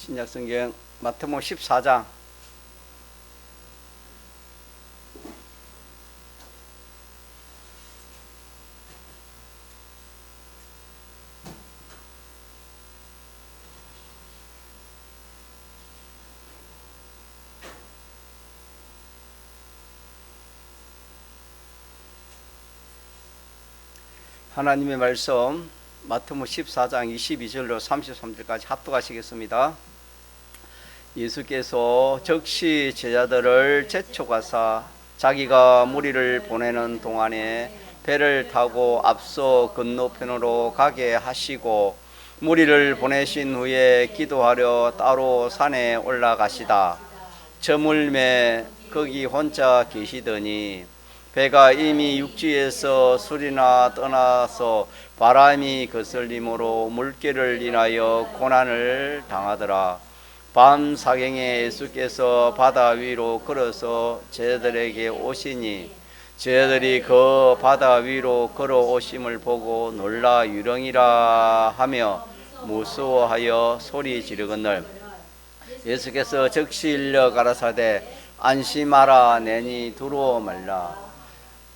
신약성경 마태복음 14장 하나님의 말씀 마태복음 14장 22절로 33절까지 합독하시겠습니다. 예수께서 즉시 제자들을 재촉하사 자기가 무리를 보내는 동안에 배를 타고 앞서 건너편으로 가게 하시고 무리를 보내신 후에 기도하려 따로 산에 올라가시다. 저물매 거기 혼자 계시더니 배가 이미 육지에서 술이나 떠나서 바람이 거슬림으로 물결을 인하여 고난을 당하더라. 밤 사경에 예수께서 바다 위로 걸어서 제자들에게 오시니 제자들이 그 바다 위로 걸어오심을 보고 놀라 유령이라 하며 무서워하여 소리 지르거늘 예수께서 즉시 일러 가라사대 안심하라 내니 두려워 말라.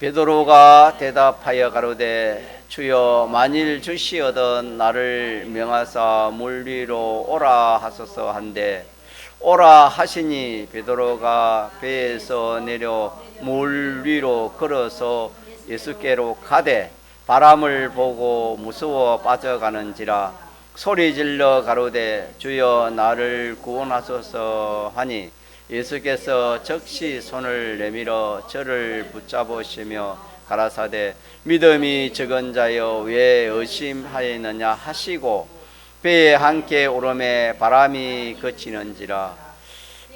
베드로가 대답하여 가로되 주여 만일 주시어던 나를 명하사 물 위로 오라 하소서 한데 오라 하시니 베드로가 배에서 내려 물 위로 걸어서 예수께로 가되 바람을 보고 무서워 빠져가는지라 소리질러 가로되 주여 나를 구원하소서 하니 예수께서 즉시 손을 내밀어 저를 붙잡으시며 가라사대 믿음이 적은 자여 왜 의심하였느냐 하시고 배에 함께 오름에 바람이 그치는지라.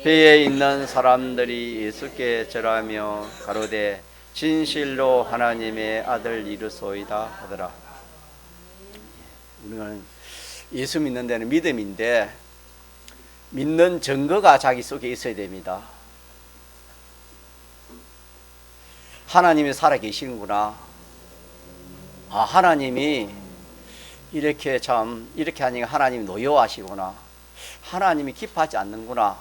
배에 있는 사람들이 예수께 절하며 가로되 진실로 하나님의 아들 이르소이다 하더라. 우리는 예수 믿는 데는 믿음인데 믿는 증거가 자기 속에 있어야 됩니다. 하나님이 살아계시는구나. 하나님이 이렇게 하니까 하나님이 노여워하시구나. 하나님이 기뻐하지 않는구나.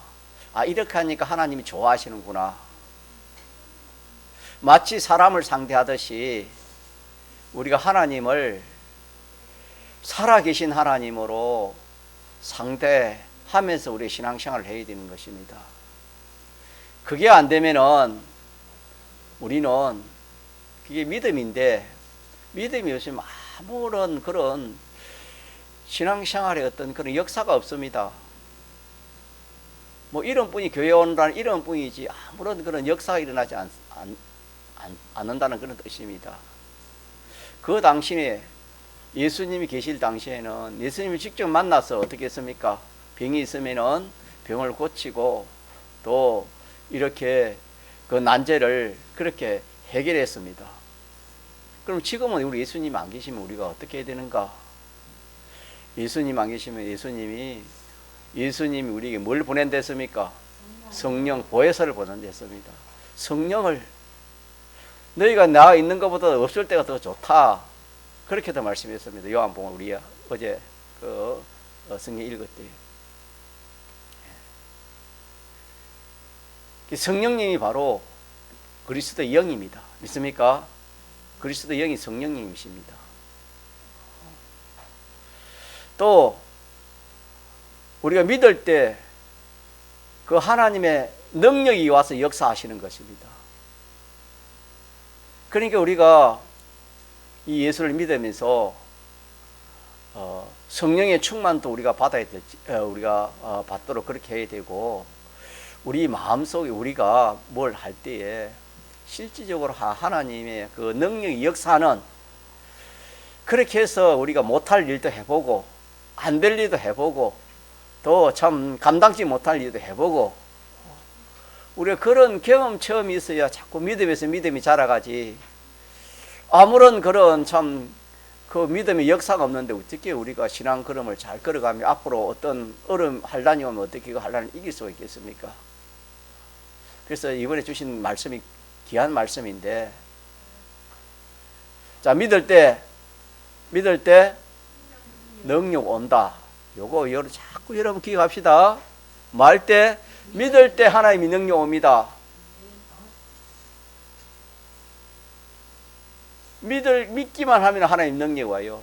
이렇게 하니까 하나님이 좋아하시는구나. 마치 사람을 상대하듯이 우리가 하나님을 살아계신 하나님으로 상대하면서 우리의 신앙생활을 해야 되는 것입니다. 그게 안 되면은 우리는 그게 믿음인데 믿음이 없으면 아무런 그런 신앙생활에 어떤 그런 역사가 없습니다. 뭐 이런뿐이 교회 온다는 이런뿐이지 아무런 그런 역사가 일어나지 않는다는 그런 뜻입니다. 그 당시에 예수님이 계실 당시에는 예수님이 직접 만나서 어떻게 했습니까? 병이 있으면은 병을 고치고 또 이렇게 그 난제를 그렇게 해결했습니다. 그럼 지금은 우리 예수님 안 계시면 우리가 어떻게 해야 되는가? 예수님 안 계시면 예수님이 우리에게 뭘 보낸댔습니까? 성령 보혜사를 보낸댔습니다. 성령을 너희가 나 있는 것보다 없을 때가 더 좋다. 그렇게도 말씀했습니다. 요한복음 우리 어제 그 성경 읽을 때 성령님이 바로 그리스도의 영입니다. 믿습니까? 그리스도의 영이 성령님이십니다. 또 우리가 믿을 때 그 하나님의 능력이 와서 역사하시는 것입니다. 그러니까 우리가 이 예수를 믿으면서 성령의 충만도 우리가 받도록 그렇게 해야 되고 우리 마음속에 우리가 뭘 할 때에 실질적으로 하나님의 그 능력이 역사하는 그렇게 해서 우리가 못할 일도 해보고 안 될 일도 해보고 또 참 감당치 못할 일도 해보고 우리가 그런 경험 체험이 있어야 자꾸 믿음에서 믿음이 자라가지 아무런 그런 참 그 믿음의 역사가 없는데 어떻게 우리가 신앙 걸음을 잘 걸어가며 앞으로 어떤 환란이 오면 어떻게 그 환란을 이길 수가 있겠습니까? 그래서 이번에 주신 말씀이 귀한 말씀인데 자 믿을 때 능력 온다. 요거 자꾸 여러분 기억합시다. 말 때, 믿을 때 하나님이 능력 옵니다. 믿기만 하면 하나님 능력 와요.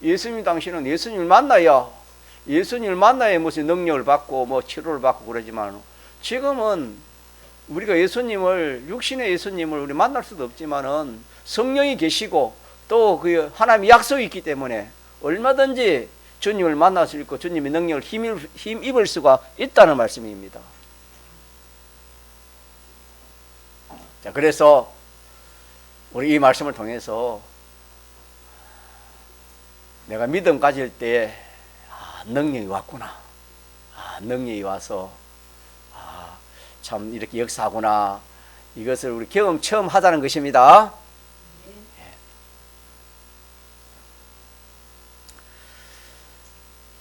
예수님 당신은 예수님을 만나야 무슨 능력을 받고 뭐 치료를 받고 그러지만, 지금은 우리가 육신의 예수님을 우리 만날 수도 없지만은 성령이 계시고 또 그 하나님의 약속이 있기 때문에 얼마든지 주님을 만날 수 있고 주님의 능력을 힘입을 수가 있다는 말씀입니다. 자, 그래서 우리 이 말씀을 통해서 내가 믿음 가질 때 능력이 왔구나. 능력이 와서 참 이렇게 역사하구나. 이것을 우리 경험 처음 하자는 것입니다.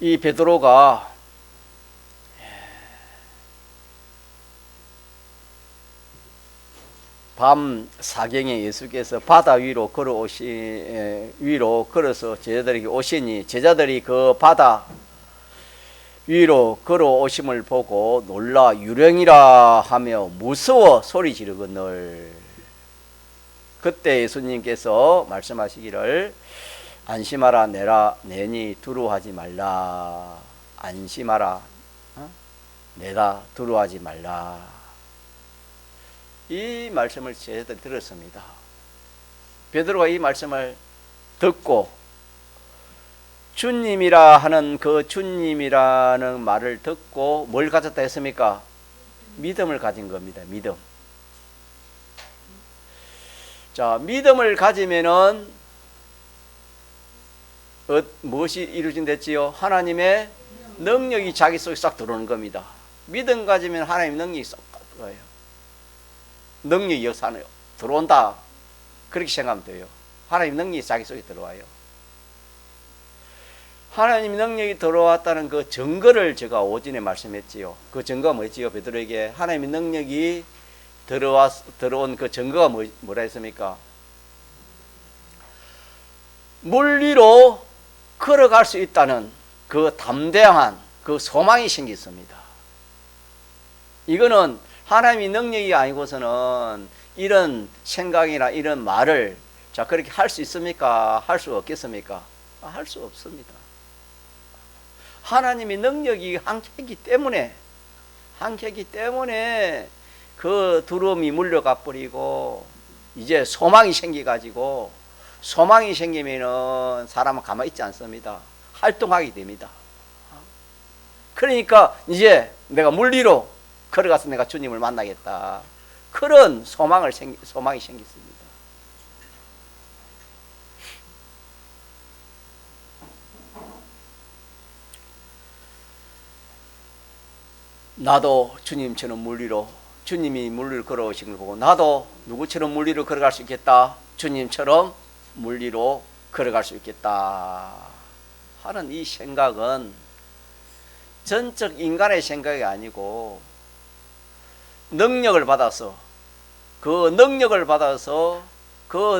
이 베드로가 밤 사경에 예수께서 바다 위로 걸어서 제자들에게 오시니 제자들이 그 바다 위로 걸어오심을 보고 놀라 유령이라 하며 무서워 소리 지르거늘. 그때 예수님께서 말씀하시기를 안심하라 내니 두려워하지 말라. 안심하라 내가 두려워하지 말라. 이 말씀을 제자들이 들었습니다. 베드로가 이 말씀을 듣고 주님이라 하는 그 주님이라는 말을 듣고 뭘 가졌다 했습니까? 믿음을 가진 겁니다. 믿음. 자, 믿음을 가지면은 무엇이 이루어진댔지요? 하나님의 능력이 자기 속에 싹 들어오는 겁니다. 믿음 가지면 하나님의 능력이 싹 들어와요. 능력이 역사는 들어온다. 그렇게 생각하면 돼요. 하나님의 능력이 자기 속에 들어와요. 하나님의 능력이 들어왔다는 그 증거를 제가 오전에 말씀했지요. 그 증거가 뭐였지요? 베드로에게 하나님의 능력이 들어온 그 증거가 뭐라 했습니까? 물 위로 걸어갈 수 있다는 그 담대한 그 소망이 생겼습니다. 이거는 하나님의 능력이 아니고서는 이런 생각이나 이런 말을 자 그렇게 할 수 있습니까? 할 수 없겠습니까? 할 수 없습니다. 하나님의 능력이 한계이기 때문에 그 두려움이 물려가 버리고 이제 소망이 생겨가지고 소망이 생기면은 사람은 가만히 있지 않습니다. 활동하게 됩니다. 그러니까 이제 내가 물 위로 걸어가서 내가 주님을 만나겠다. 그런 소망이 생겼습니다. 나도 주님처럼 물 위로 주님이 물 위로 걸어오신 걸 보고 나도 누구처럼 물 위로 걸어갈 수 있겠다. 주님처럼 물 위로 걸어갈 수 있겠다 하는 이 생각은 전적 인간의 생각이 아니고 능력을 받아서 그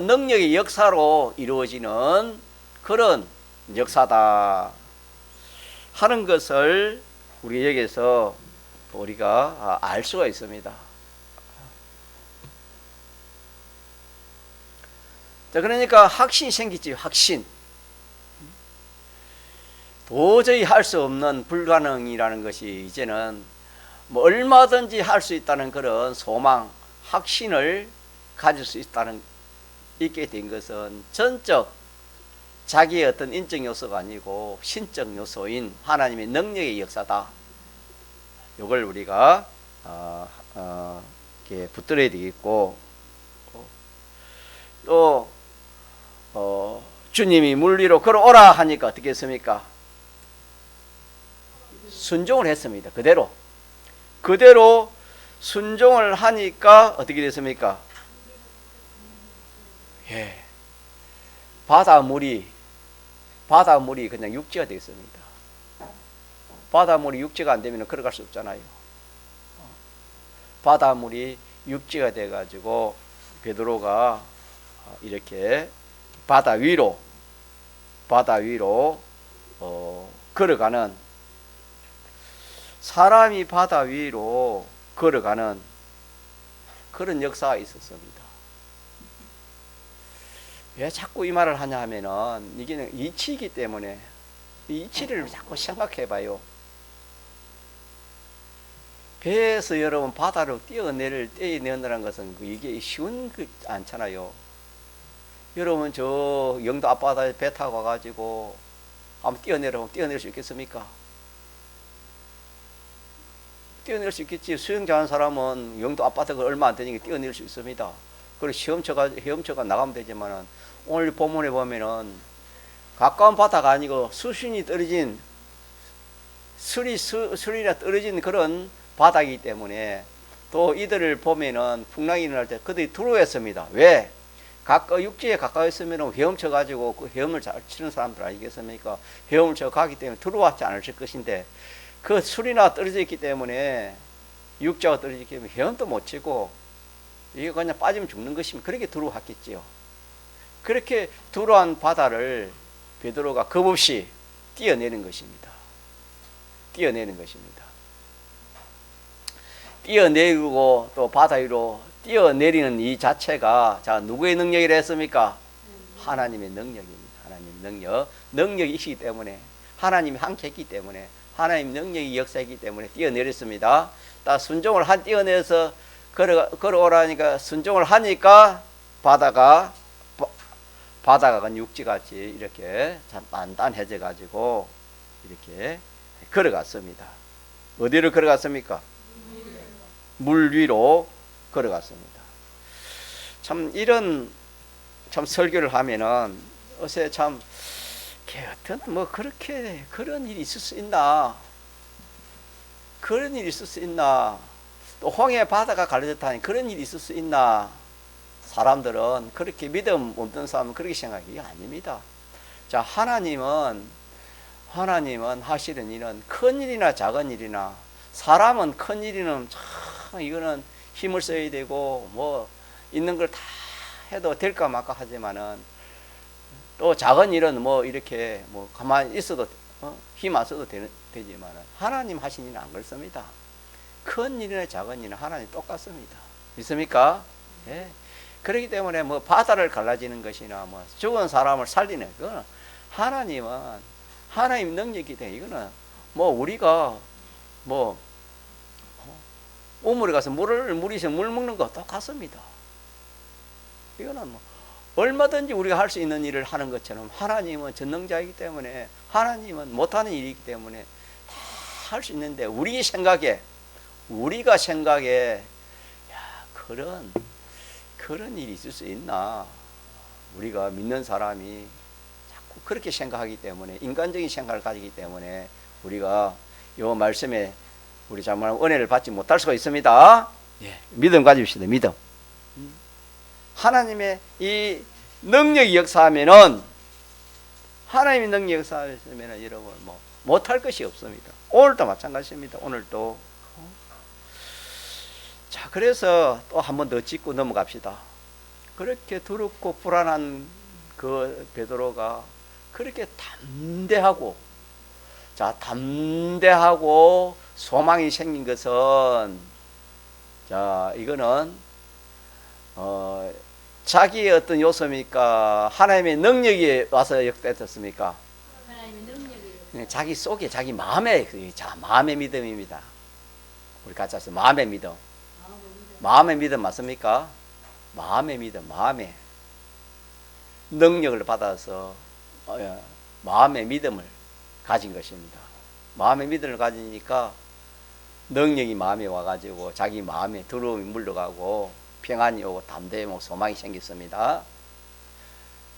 능력의 역사로 이루어지는 그런 역사다 하는 것을 우리 여기서 우리가 알 수가 있습니다. 자, 그러니까 확신이 생기지. 확신. 도저히 할 수 없는 불가능이라는 것이 이제는 뭐 얼마든지 할 수 있다는 그런 소망, 확신을 가질 수 있게 된 것은 전적 자기의 어떤 인적 요소가 아니고 신적 요소인 하나님의 능력의 역사다. 이걸 우리가 이렇게 붙들어야 되겠고, 또 주님이 물 위로 걸어오라 하니까 어떻게 했습니까? 순종을 했습니다. 그대로 순종을 하니까 어떻게 됐습니까? 예, 바닷물이 그냥 육지가 되겠습니다. 바닷물이 육지가 안 되면 걸어갈 수 없잖아요. 바닷물이 육지가 돼가지고 베드로가 이렇게 바다 위로 걸어가는, 사람이 바다 위로 걸어가는 그런 역사가 있었습니다. 왜 자꾸 이 말을 하냐 하면은 이게 이치이기 때문에, 이 이치를 자꾸 생각해 봐요. 배에서 여러분 바다로 떼어내는 것은 이게 쉬운 게 않잖아요. 여러분 저 영도 앞바다에 배 타고 와가지고 한번 떼어낼 수 있겠습니까? 떼어낼 수 있겠지. 수영 잘하는 사람은 영도 앞바다가 얼마 안 되니까 떼어낼 수 있습니다. 그리고 헤엄쳐가 나가면 되지만은, 오늘 본문에 보면은 가까운 바다가 아니고 수심이 떨어진 수리나 떨어진 그런 바다이기 때문에, 또 이들을 보면은 풍랑이 일어날 때 그들이 두려워했습니다. 왜? 육지에 가까이 있으면 헤엄쳐 가지고 그 헤엄을 잘 치는 사람들 아니겠습니까? 헤엄을 쳐 가기 때문에 두려워하지 않으실 것인데, 그 술이나 떨어져 있기 때문에, 육자가 떨어져 있기 때문에 헤엄도 못 치고 이게 그냥 빠지면 죽는 것이면 그렇게 두려워했겠지요. 그렇게 두려운 바다를 베드로가 겁없이 뛰어내는 것입니다. 뛰어내는 것입니다. 뛰어내리고 또 바다 위로 뛰어내리는 이 자체가, 자, 누구의 능력이라 했습니까? 하나님의 능력입니다. 하나님의 능력이시기 때문에, 하나님이 함께 했기 때문에, 하나님 능력이 역사이기 때문에 뛰어내렸습니다. 딱 순종을 뛰어내서 걸어오라니까 순종을 하니까 바다가 육지같이 이렇게 참 단단해져 가지고 이렇게 걸어갔습니다. 어디로 걸어갔습니까? 물 위로 걸어갔습니다. 참 이런 참 설교를 하면은 어제 참 어떤 뭐 그렇게 그런 일이 있을 수 있나? 그런 일이 있을 수 있나? 또 홍해 바다가 갈라졌다니 그런 일이 있을 수 있나? 사람들은 그렇게 믿음 없는 사람은 그렇게 생각이 아닙니다. 자, 하나님은 하시는 일은 큰 일이나 작은 일이나, 사람은 큰 일이는 참 이거는 힘을 써야 되고 뭐 있는 걸 다 해도 될까 말까 하지만은, 또 작은 일은 뭐 이렇게 뭐 가만히 있어도 힘 안 써도 되지만은, 하나님 하신 일은 안 그렇습니다. 큰 일이나 작은 일은 하나님 똑같습니다. 믿습니까? 예. 그렇기 때문에 뭐 바다를 갈라지는 것이나 뭐 죽은 사람을 살리는, 그거는 하나님 능력이기 때문에, 이거는 뭐 우리가 뭐 우물에 가서 물이서 물 먹는 거 똑같습니다. 이거는 뭐 얼마든지 우리가 할 수 있는 일을 하는 것처럼, 하나님은 전능자이기 때문에, 하나님은 못하는 일이기 때문에 다 할 수 있는데, 우리가 생각에 야, 그런 일이 있을 수 있나? 우리가 믿는 사람이 자꾸 그렇게 생각하기 때문에, 인간적인 생각을 가지기 때문에 우리가 이 말씀에 우리 정말 은혜를 받지 못할 수가 있습니다. 예, 믿음 가집시다. 믿음. 하나님의 이 능력이 역사하면은, 하나님의 능력이 역사하면은 여러분 뭐 못할 것이 없습니다. 오늘도 마찬가지입니다. 오늘도. 자, 그래서 또 한 번 더 짚고 넘어갑시다. 그렇게 두렵고 불안한 그 베드로가 그렇게 담대하고 소망이 생긴 것은, 자, 이거는 자기의 어떤 요소입니까? 하나님의 능력이 와서 역대했습니까? 하나님의 능력이, 자기 속에, 자기 마음의 믿음입니다. 우리 같이 해서 마음의 믿음. 마음의 믿음 맞습니까? 마음의 믿음, 마음의 능력을 받아서 마음의 믿음을 가진 것입니다. 마음의 믿음을 가지니까 능력이 마음에 와가지고 자기 마음에 두려움이 물러가고 평안이 오고 담대히 오고 소망이 생겼습니다.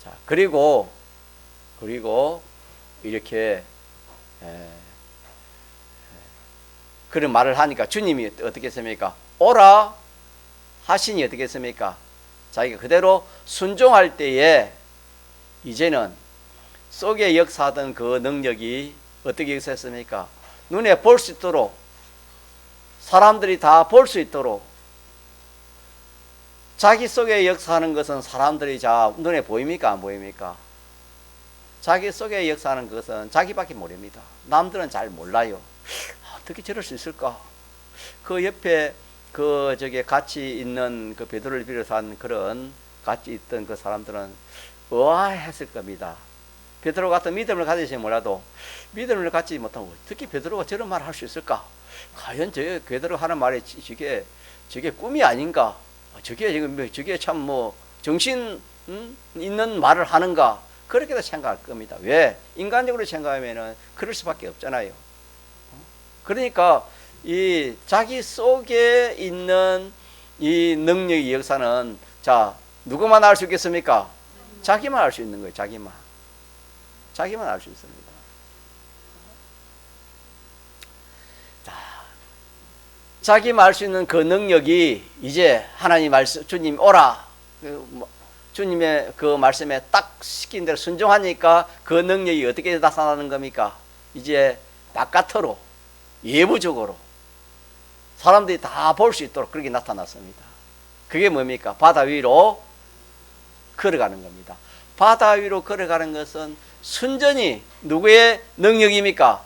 자, 그리고 이렇게 그런 말을 하니까 주님이 어떻게 했습니까? 오라 하시니 어떻게 했습니까? 자기가 그대로 순종할 때에 이제는 속에 역사하던 그 능력이 어떻게 역사했습니까? 눈에 볼 수 있도록, 사람들이 다 볼 수 있도록, 자기 속에 역사하는 것은 사람들이 눈에 보입니까? 안 보입니까? 자기 속에 역사하는 것은 자기밖에 모릅니다. 남들은 잘 몰라요. 어떻게 저럴 수 있을까? 그 옆에 그 저기 같이 있는 그 베드로를 비롯한 그런 같이 있던 그 사람들은 의아했을 겁니다. 베드로 같은 믿음을 가지지 몰라도 믿음을 갖지 못하고 어떻게 베드로가 저런 말을 할 수 있을까? 과연 저 베드로 하는 말이 저게 꿈이 아닌가? 저게 지금 저게 참 뭐 정신 있는 말을 하는가? 그렇게도 생각할 겁니다. 왜? 인간적으로 생각하면은 그럴 수밖에 없잖아요. 그러니까 이 자기 속에 있는 이 능력의 역사는 자 누구만 알 수 있겠습니까? 자기만 알 수 있는 거예요. 자기만 알 수 있습니다. 자, 자기만 알 수 있는 그 능력이 이제 하나님 말씀 주님 오라 주님의 그 말씀에 딱 시킨 대로 순종하니까 그 능력이 어떻게 나타나는 겁니까? 이제 바깥으로 예부적으로 사람들이 다 볼 수 있도록 그렇게 나타났습니다. 그게 뭡니까? 바다 위로 걸어가는 겁니다. 바다 위로 걸어가는 것은 순전히 누구의 능력입니까?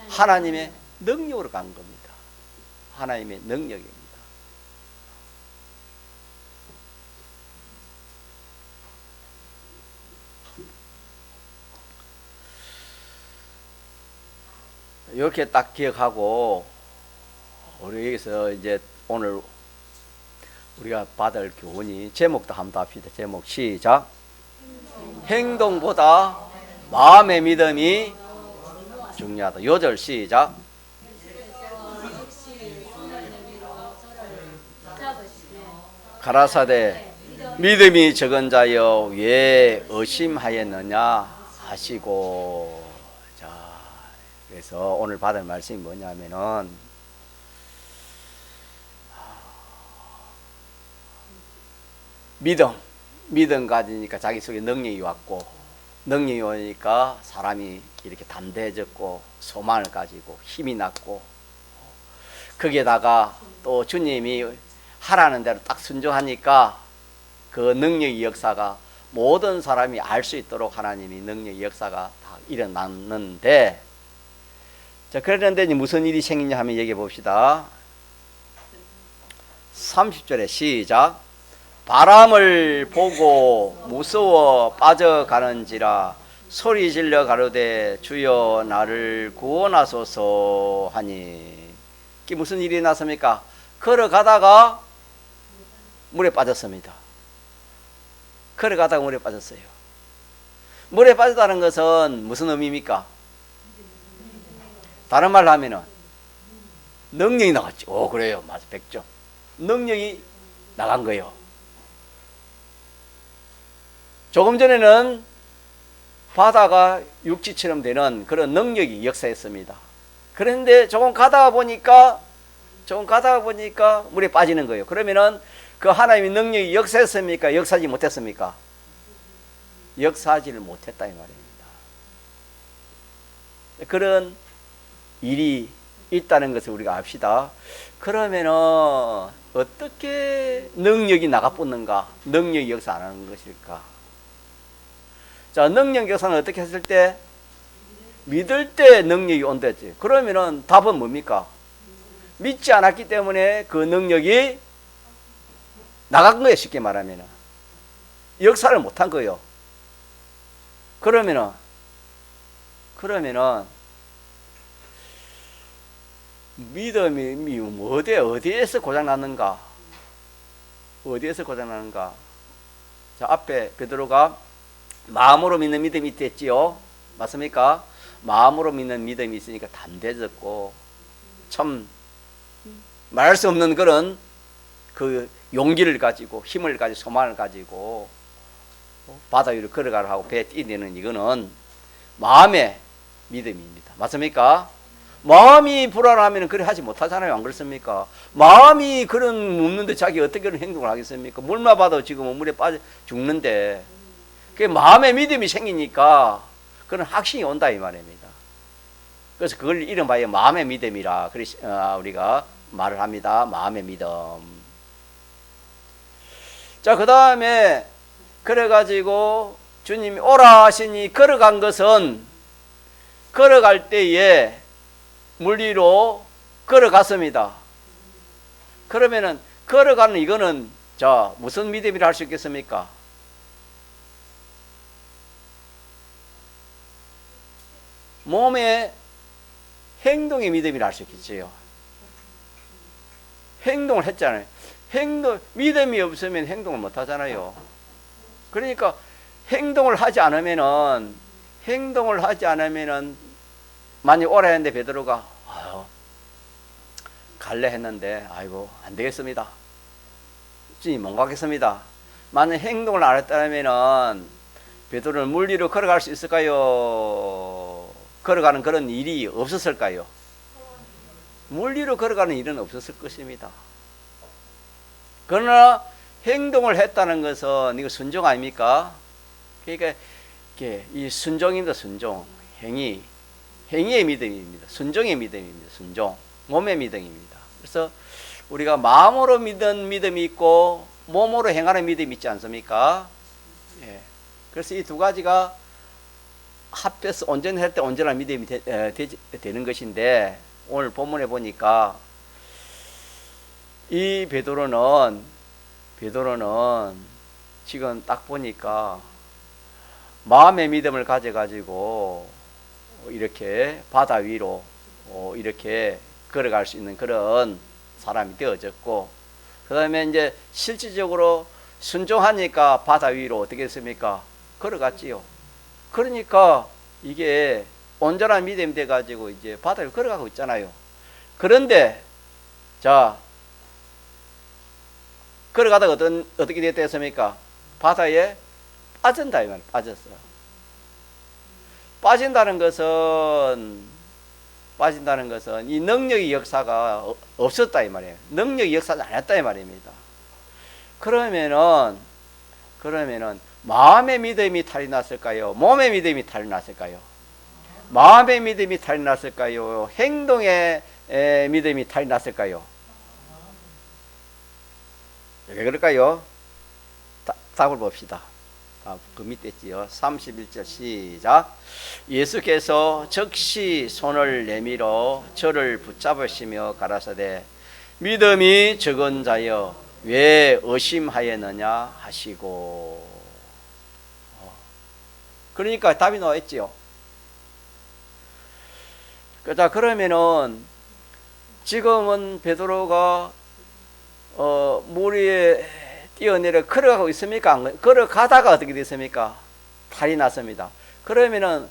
하나님의 능력으로 간 겁니다. 하나님의 능력입니다. 이렇게 딱 기억하고 우리 여기서 이제 오늘 우리가 받을 교훈이 제목도 한번 합시다. 제목 시작. 행동보다 마음의 믿음이 중요하다. 요절 시작. 가라사대 믿음이 적은 자여 왜 의심하였느냐 하시고. 자, 그래서 오늘 받을 말씀이 뭐냐면은 믿음 가지니까 자기 속에 능력이 왔고, 능력이 오니까 사람이 이렇게 담대해졌고 소망을 가지고 힘이 났고, 거기에다가 또 주님이 하라는 대로 딱 순종하니까 그 능력의 역사가 모든 사람이 알 수 있도록 하나님이 능력의 역사가 다 일어났는데, 자, 그런데 무슨 일이 생기냐 하면 얘기해 봅시다. 30절에 시작. 바람을 보고 무서워 빠져가는지라 소리 질러 가로되 주여 나를 구원하소서 하니. 이게 무슨 일이 났습니까? 걸어가다가 물에 빠졌습니다. 걸어가다가 물에 빠졌어요. 물에 빠졌다는 것은 무슨 의미입니까? 다른 말로 하면은 능력이 나갔죠. 오, 그래요. 맞아. 100점. 능력이 나간 거예요. 조금 전에는 바다가 육지처럼 되는 그런 능력이 역사했습니다. 그런데 조금 가다가 보니까 물에 빠지는 거예요. 그러면은 그 하나님의 능력이 역사했습니까? 역사하지 못했습니까? 역사하지를 못했다 이 말입니다. 그런 일이 있다는 것을 우리가 압시다. 그러면은 어떻게 능력이 나가붙는가? 능력이 역사 안 하는 것일까? 자, 능력 역사는 어떻게 했을 때? 믿을 때 능력이 온다지. 그러면은 답은 뭡니까? 믿지 않았기 때문에 그 능력이 나간 거예요. 쉽게 말하면은 역사를 못한 거예요. 그러면은 믿음이 어디에서 고장났는가? 어디에서 고장났는가? 자, 앞에 베드로가 마음으로 믿는 믿음이 있댔지요. 맞습니까? 마음으로 믿는 믿음이 있으니까 담대해졌고, 참 말할 수 없는 그런 그 용기를 가지고 힘을 가지고 소망을 가지고 바다 위로 걸어가라 하고 배에 뛰는 이거는 마음의 믿음입니다. 맞습니까? 마음이 불안하면 그래 하지 못하잖아요. 안 그렇습니까? 마음이 그런 묻는데 자기 어떻게 그런 행동을 하겠습니까? 물만 봐도 지금 물에 빠져 죽는데, 그 마음의 믿음이 생기니까 그런 확신이 온다 이 말입니다. 그래서 그걸 이름하여 마음의 믿음이라 우리가 말을 합니다. 마음의 믿음. 자, 그 다음에 그래가지고 주님이 오라 하시니 걸어간 것은 걸어갈 때에 물 위로 걸어갔습니다. 그러면은 걸어가는 이거는 자 무슨 믿음이라 할 수 있겠습니까? 몸의 행동의 믿음이라 할 수 있겠지요. 행동을 했잖아요. 믿음이 없으면 행동을 못 하잖아요. 그러니까 행동을 하지 않으면은 만약 오라 했는데 베드로가 갈래 했는데 아이고 안 되겠습니다. 주님 못 가겠습니다. 만약 행동을 안 했다면은 베드로는 물 위로 걸어갈 수 있을까요? 걸어가는 그런 일이 없었을까요? 물 위로 걸어가는 일은 없었을 것입니다. 그러나 행동을 했다는 것은 이거 순종 아닙니까? 그러니까 이 순종입니다. 순종, 행위의 믿음입니다. 순종의 믿음입니다. 순종, 몸의 믿음입니다. 그래서 우리가 마음으로 믿는 믿음이 있고 몸으로 행하는 믿음이 있지 않습니까? 예. 그래서 이 두 가지가 합해서 온전할 때 온전한 믿음이 되는 것인데 오늘 본문에 보니까 이 베드로는 지금 딱 보니까 마음의 믿음을 가져가지고 이렇게 바다 위로 이렇게 걸어갈 수 있는 그런 사람이 되어졌고, 그 다음에 이제 실질적으로 순종하니까 바다 위로 어떻게 했습니까? 걸어갔지요. 그러니까 이게 온전한 믿음이 돼가지고 이제 바다 위로 걸어가고 있잖아요. 그런데 자 걸어가다가 어떻게 됐습니까? 바다에 빠진다 이 말이에요. 빠졌어요. 빠진다는 것은 이 능력의 역사가 없었다 이 말이에요. 능력의 역사가 안 했다 이 말입니다. 그러면은 마음의 믿음이 탈이 났을까요? 몸의 믿음이 탈이 났을까요? 마음의 믿음이 탈이 났을까요? 행동의 믿음이 탈이 났을까요? 왜 그럴까요? 답을 봅시다. 그 밑에 있지요. 31절 시작. 예수께서 즉시 손을 내밀어 저를 붙잡으시며 가라사대 믿음이 적은 자여 왜 의심하였느냐 하시고. 그러니까 답이 나와 있지요. 자 그러면은 지금은 베드로가 물 위에 뛰어내려 걸어가고 있습니까? 걸어가다가 어떻게 됐습니까? 탈이 났습니다. 그러면은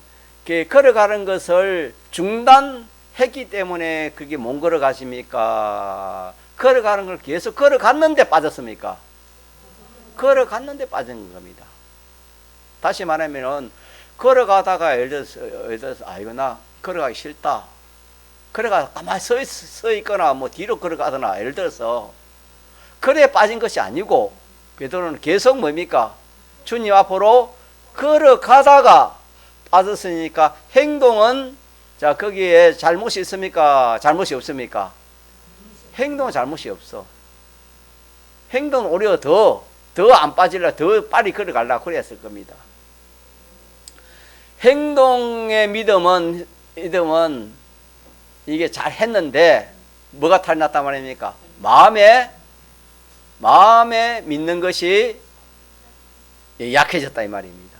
걸어가는 것을 중단했기 때문에 그게 못 걸어가십니까? 걸어가는 걸 계속 걸어갔는데 빠졌습니까? 걸어갔는데 빠진 겁니다. 다시 말하면은 걸어가다가 예를 들어서 아이고 나 걸어가기 싫다. 걸어가 가만히 서 있거나 뭐 뒤로 걸어가거나 예를 들어서 그래 빠진 것이 아니고 베드로는 계속 뭡니까? 주님 앞으로 걸어가다가 빠졌으니까 행동은 자 거기에 잘못이 있습니까? 잘못이 없습니까? 행동은 잘못이 없어. 행동은 오히려 더 안 빠지려 더 빨리 걸어가려고 그랬을 겁니다. 행동의 믿음은 이게 잘 했는데 뭐가 탈이 났단 말입니까? 마음에 믿는 것이 약해졌다 이 말입니다.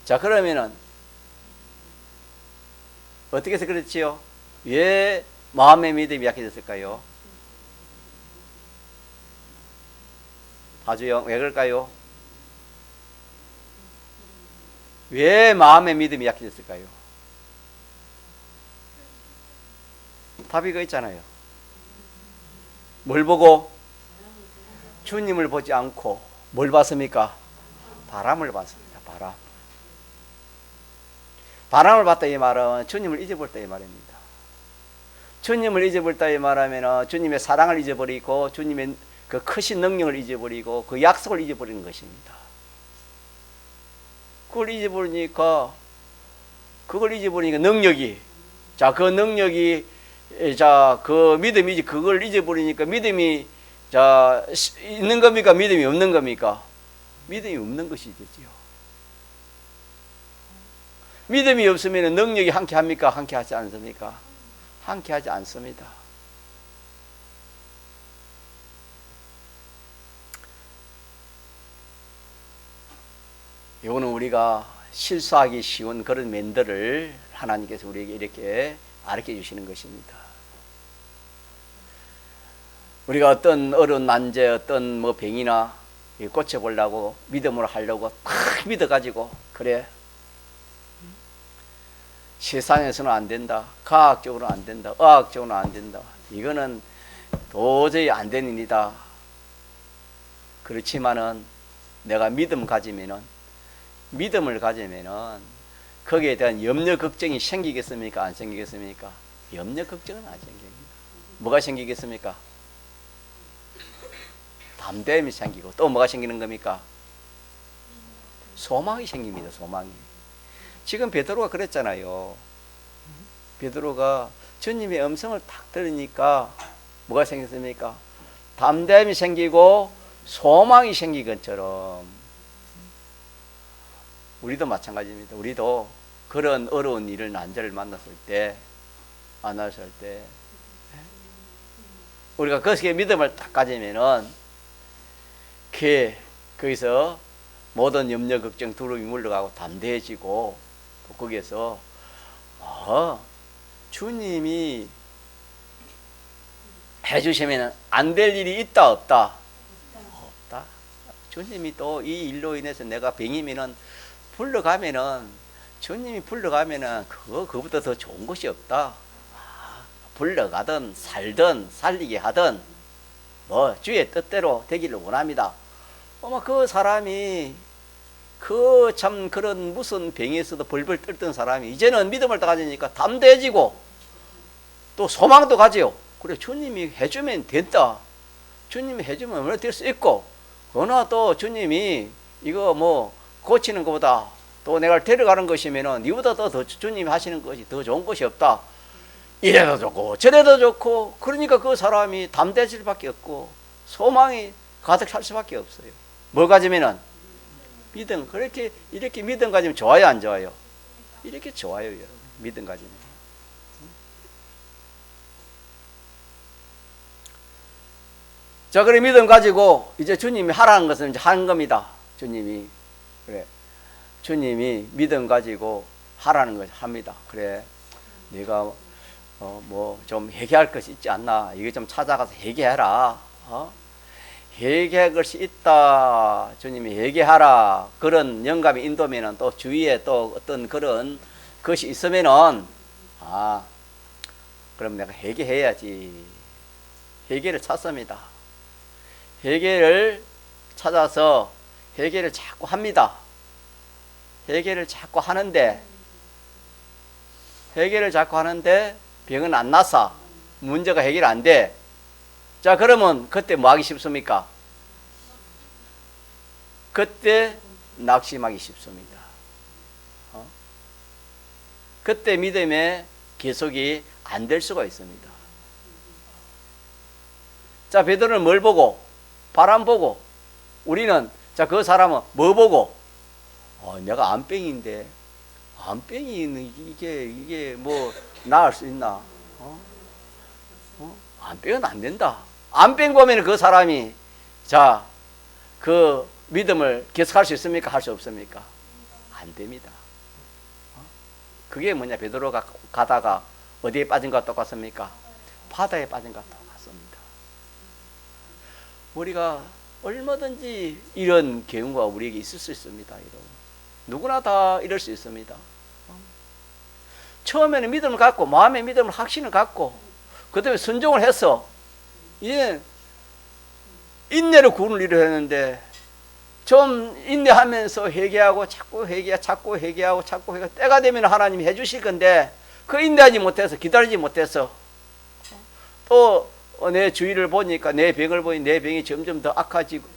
자 그러면은 어떻게 해서 그렇지요? 왜 마음의 믿음이 약해졌을까요? 봐줘요. 왜 그럴까요? 왜 마음의 믿음이 약해졌을까요? 답이 그 있잖아요. 뭘 보고? 주님을 보지 않고 뭘 봤습니까? 바람을 봤습니다. 바람을 봤다 이 말은 주님을 잊어버렸다 이 말입니다. 주님을 잊어버렸다 이 말하면 주님의 사랑을 잊어버리고 주님의 그 크신 능력을 잊어버리고 그 약속을 잊어버리는 것입니다. 그걸 잊어버리니까 능력이 그 능력이 그 믿음이지 그걸 잊어버리니까 믿음이 있는 겁니까? 믿음이 없는 겁니까? 믿음이 없는 것이 되지요. 믿음이 없으면 능력이 함께합니까? 함께하지 않습니까? 함께하지 않습니다. 이거는 우리가 실수하기 쉬운 그런 면들을 하나님께서 우리에게 이렇게 가르쳐 주시는 것입니다. 우리가 어떤 어려운 난제, 어떤 뭐 병이나 고쳐보려고 믿음으로 하려고 탁 믿어가지고, 그래, 세상에서는 안 된다, 과학적으로 안 된다, 의학적으로 안 된다, 이거는 도저히 안 되는 일이다. 그렇지만은 내가 믿음을 가지면은 거기에 대한 염려 걱정이 생기겠습니까? 안 생기겠습니까? 염려 걱정은 안 생깁니다. 뭐가 생기겠습니까? 담대함이 생기고, 또 뭐가 생기는 겁니까? 소망이 생깁니다. 소망이. 지금 베드로가 그랬잖아요. 베드로가 주님의 음성을 딱 들으니까 뭐가 생겼습니까? 담대함이 생기고 소망이 생긴 것처럼 우리도 마찬가지입니다. 우리도 그런 어려운 일을, 난제를 만났을 때 우리가 거기에 믿음을 딱 가지면은 거기서 모든 염려, 걱정, 두려움이 물러가고 담대해지고, 또 거기에서 주님이 해주시면 안 될 일이 있다 없다? 없다. 주님이 또 이 일로 인해서 내가 병이면은 주님이 불러가면은 그거보다 더 좋은 것이 없다. 불러가든 살든 살리게 하든 뭐 주의 뜻대로 되기를 원합니다. 그 사람이 참 그런 무슨 병에서도 벌벌 떨던 사람이 이제는 믿음을 다 가지니까 담대해지고 또 소망도 가지요. 그래, 주님이 해주면 된다. 주님이 해주면 얼마나 될 수 있고, 그러나 또 주님이 이거 뭐 고치는 것보다 또 내가 데려가는 것이면은 이보다 더 주님이 하시는 것이 더 좋은 것이 없다. 이래도 좋고 저래도 좋고, 그러니까 그 사람이 담대해질 수밖에 없고 소망이 가득 찰 수밖에 없어요. 뭘 가지면은? 믿음. 이렇게 믿음 가지면 좋아요, 안 좋아요? 이렇게 좋아요, 여러분. 믿음 가지면. 자, 그래, 믿음 가지고 이제 주님이 하라는 것은 이제 하는 겁니다. 주님이. 그래. 주님이 믿음 가지고 하라는 것을 합니다. 그래, 네가 뭐 좀 회개할 것이 있지 않나? 이거 좀 찾아가서 회개해라. 회개할 것이 있다. 주님이 회개하라. 그런 영감이 인도면은 또 주위에 또 어떤 그런 것이 있으면은 그럼 내가 회개해야지. 회개를 찾습니다. 회개를 찾아서 회개를 자꾸 합니다. 회개를 자꾸 하는데 병은 안 나서 문제가 해결 안 돼. 자, 그러면 그때 뭐 하기 쉽습니까? 그때 낙심하기 쉽습니다. 그때 믿음의 계속이 안 될 수가 있습니다. 자, 베드로는 뭘 보고? 바람 보고. 우리는, 자, 그 사람은 뭐 보고? 내가 암병인데, 암병이 이게 뭐 나을 수 있나? 암병은 안 된다. 암병 보면 그 사람이, 자, 그 믿음을 계속할 수 있습니까? 할 수 없습니까? 안 됩니다. 그게 뭐냐? 베드로가 가다가 어디에 빠진 것과 똑같습니까? 바다에 빠진 것과 똑같습니다. 우리가 얼마든지 이런 경우가 우리에게 있을 수 있습니다. 누구나 다 이럴 수 있습니다. 처음에는 믿음을 갖고, 마음에 믿음을, 확신을 갖고, 그 다음에 순종을 해서 이제 인내로 구원을 이루어야 하는데, 좀 인내하면서 회개하고 자꾸 회개하고 때가 되면 하나님이 해주실 건데, 그 인내하지 못해서, 기다리지 못해서, 또 내 주위를 보니까, 내 병을 보니 내 병이 점점 더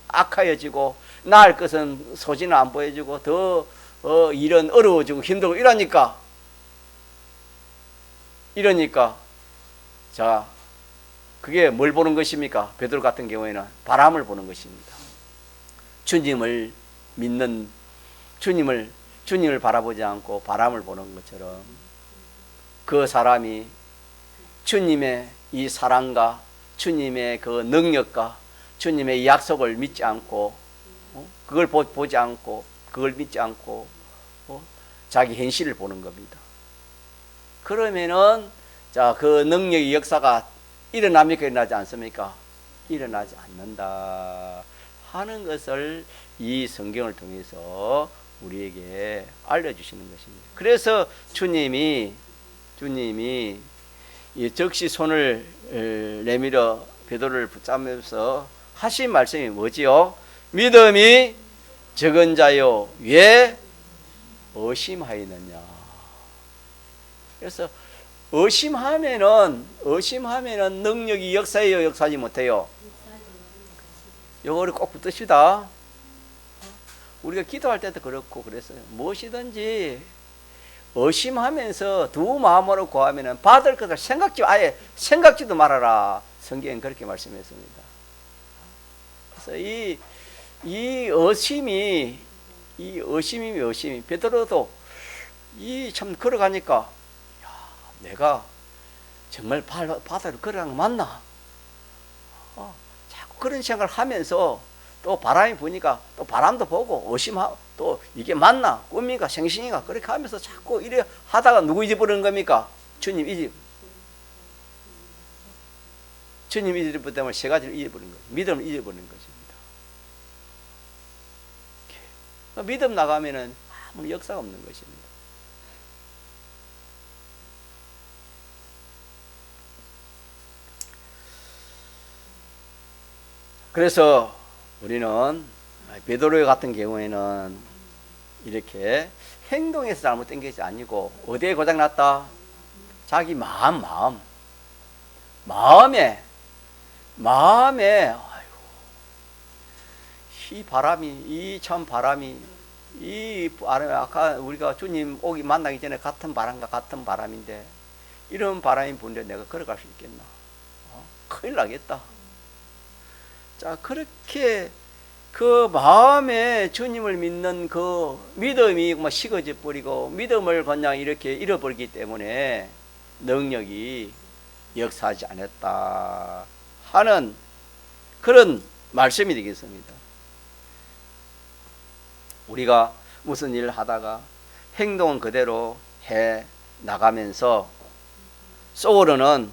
악하여지고 나을 것은 소지는 안 보여주고 더 일은 어려워지고 힘들고 이러니까 자, 그게 뭘 보는 것입니까? 베드로 같은 경우에는 바람을 보는 것입니다. 주님을 믿는 주님을 바라보지 않고 바람을 보는 것처럼 그 사람이 주님의 이 사랑과 주님의 그 능력과 주님의 약속을 믿지 않고 그걸 보지 않고 그걸 믿지 않고 자기 현실을 보는 겁니다. 그러면은 자, 그 능력의 역사가 일어납니까? 일어나지 않습니까? 일어나지 않는다 하는 것을 이 성경을 통해서 우리에게 알려주시는 것입니다. 그래서 주님이 이 즉시 손을 내밀어 베드로를 붙잡으면서 하신 말씀이 뭐지요? 믿음이 적은 자요 왜 의심하였느냐. 그래서 의심하면은 능력이 역사해요, 역사하지 못해요? 요거를 꼭 붙으시다. 우리가 기도할 때도 그렇고 그랬어요. 무엇이든지 의심하면서 두 마음으로 구하면은 받을 것을 아예 생각지도 말아라. 성경은 그렇게 말씀했습니다. 그래서 이 의심이 베드로도 이 참 걸어가니까 야, 내가 정말 바다를 걸어가는 거 맞나? 자꾸 그런 생각을 하면서 또 바람이 부니까 또 바람도 보고 의심하고 또 이게 맞나? 꿈인가? 생신인가? 그렇게 하면서 자꾸 이래 하다가 누구 잊어버리는 겁니까? 주님 잊어버리기 때문에 세 가지를 잊어버리는 거죠. 믿음을 잊어버리는 것입니다. 믿음 나가면은 아무 역사가 없는 것입니다. 그래서 우리는 베드로 같은 경우에는 이렇게 행동에서 잘못된 것이 아니고 어디에 고장났다? 자기 마음에 이 바람이 아까 우리가 주님 오기 만나기 전에 같은 바람과 같은 바람인데 이런 바람이 부는데 내가 걸어갈 수 있겠나? 큰일 나겠다. 자, 그렇게 그 마음에 주님을 믿는 그 믿음이 식어져 버리고 믿음을 그냥 이렇게 잃어버리기 때문에 능력이 역사하지 않았다 하는 그런 말씀이 되겠습니다. 우리가 무슨 일을 하다가 행동은 그대로 해 나가면서 속으로는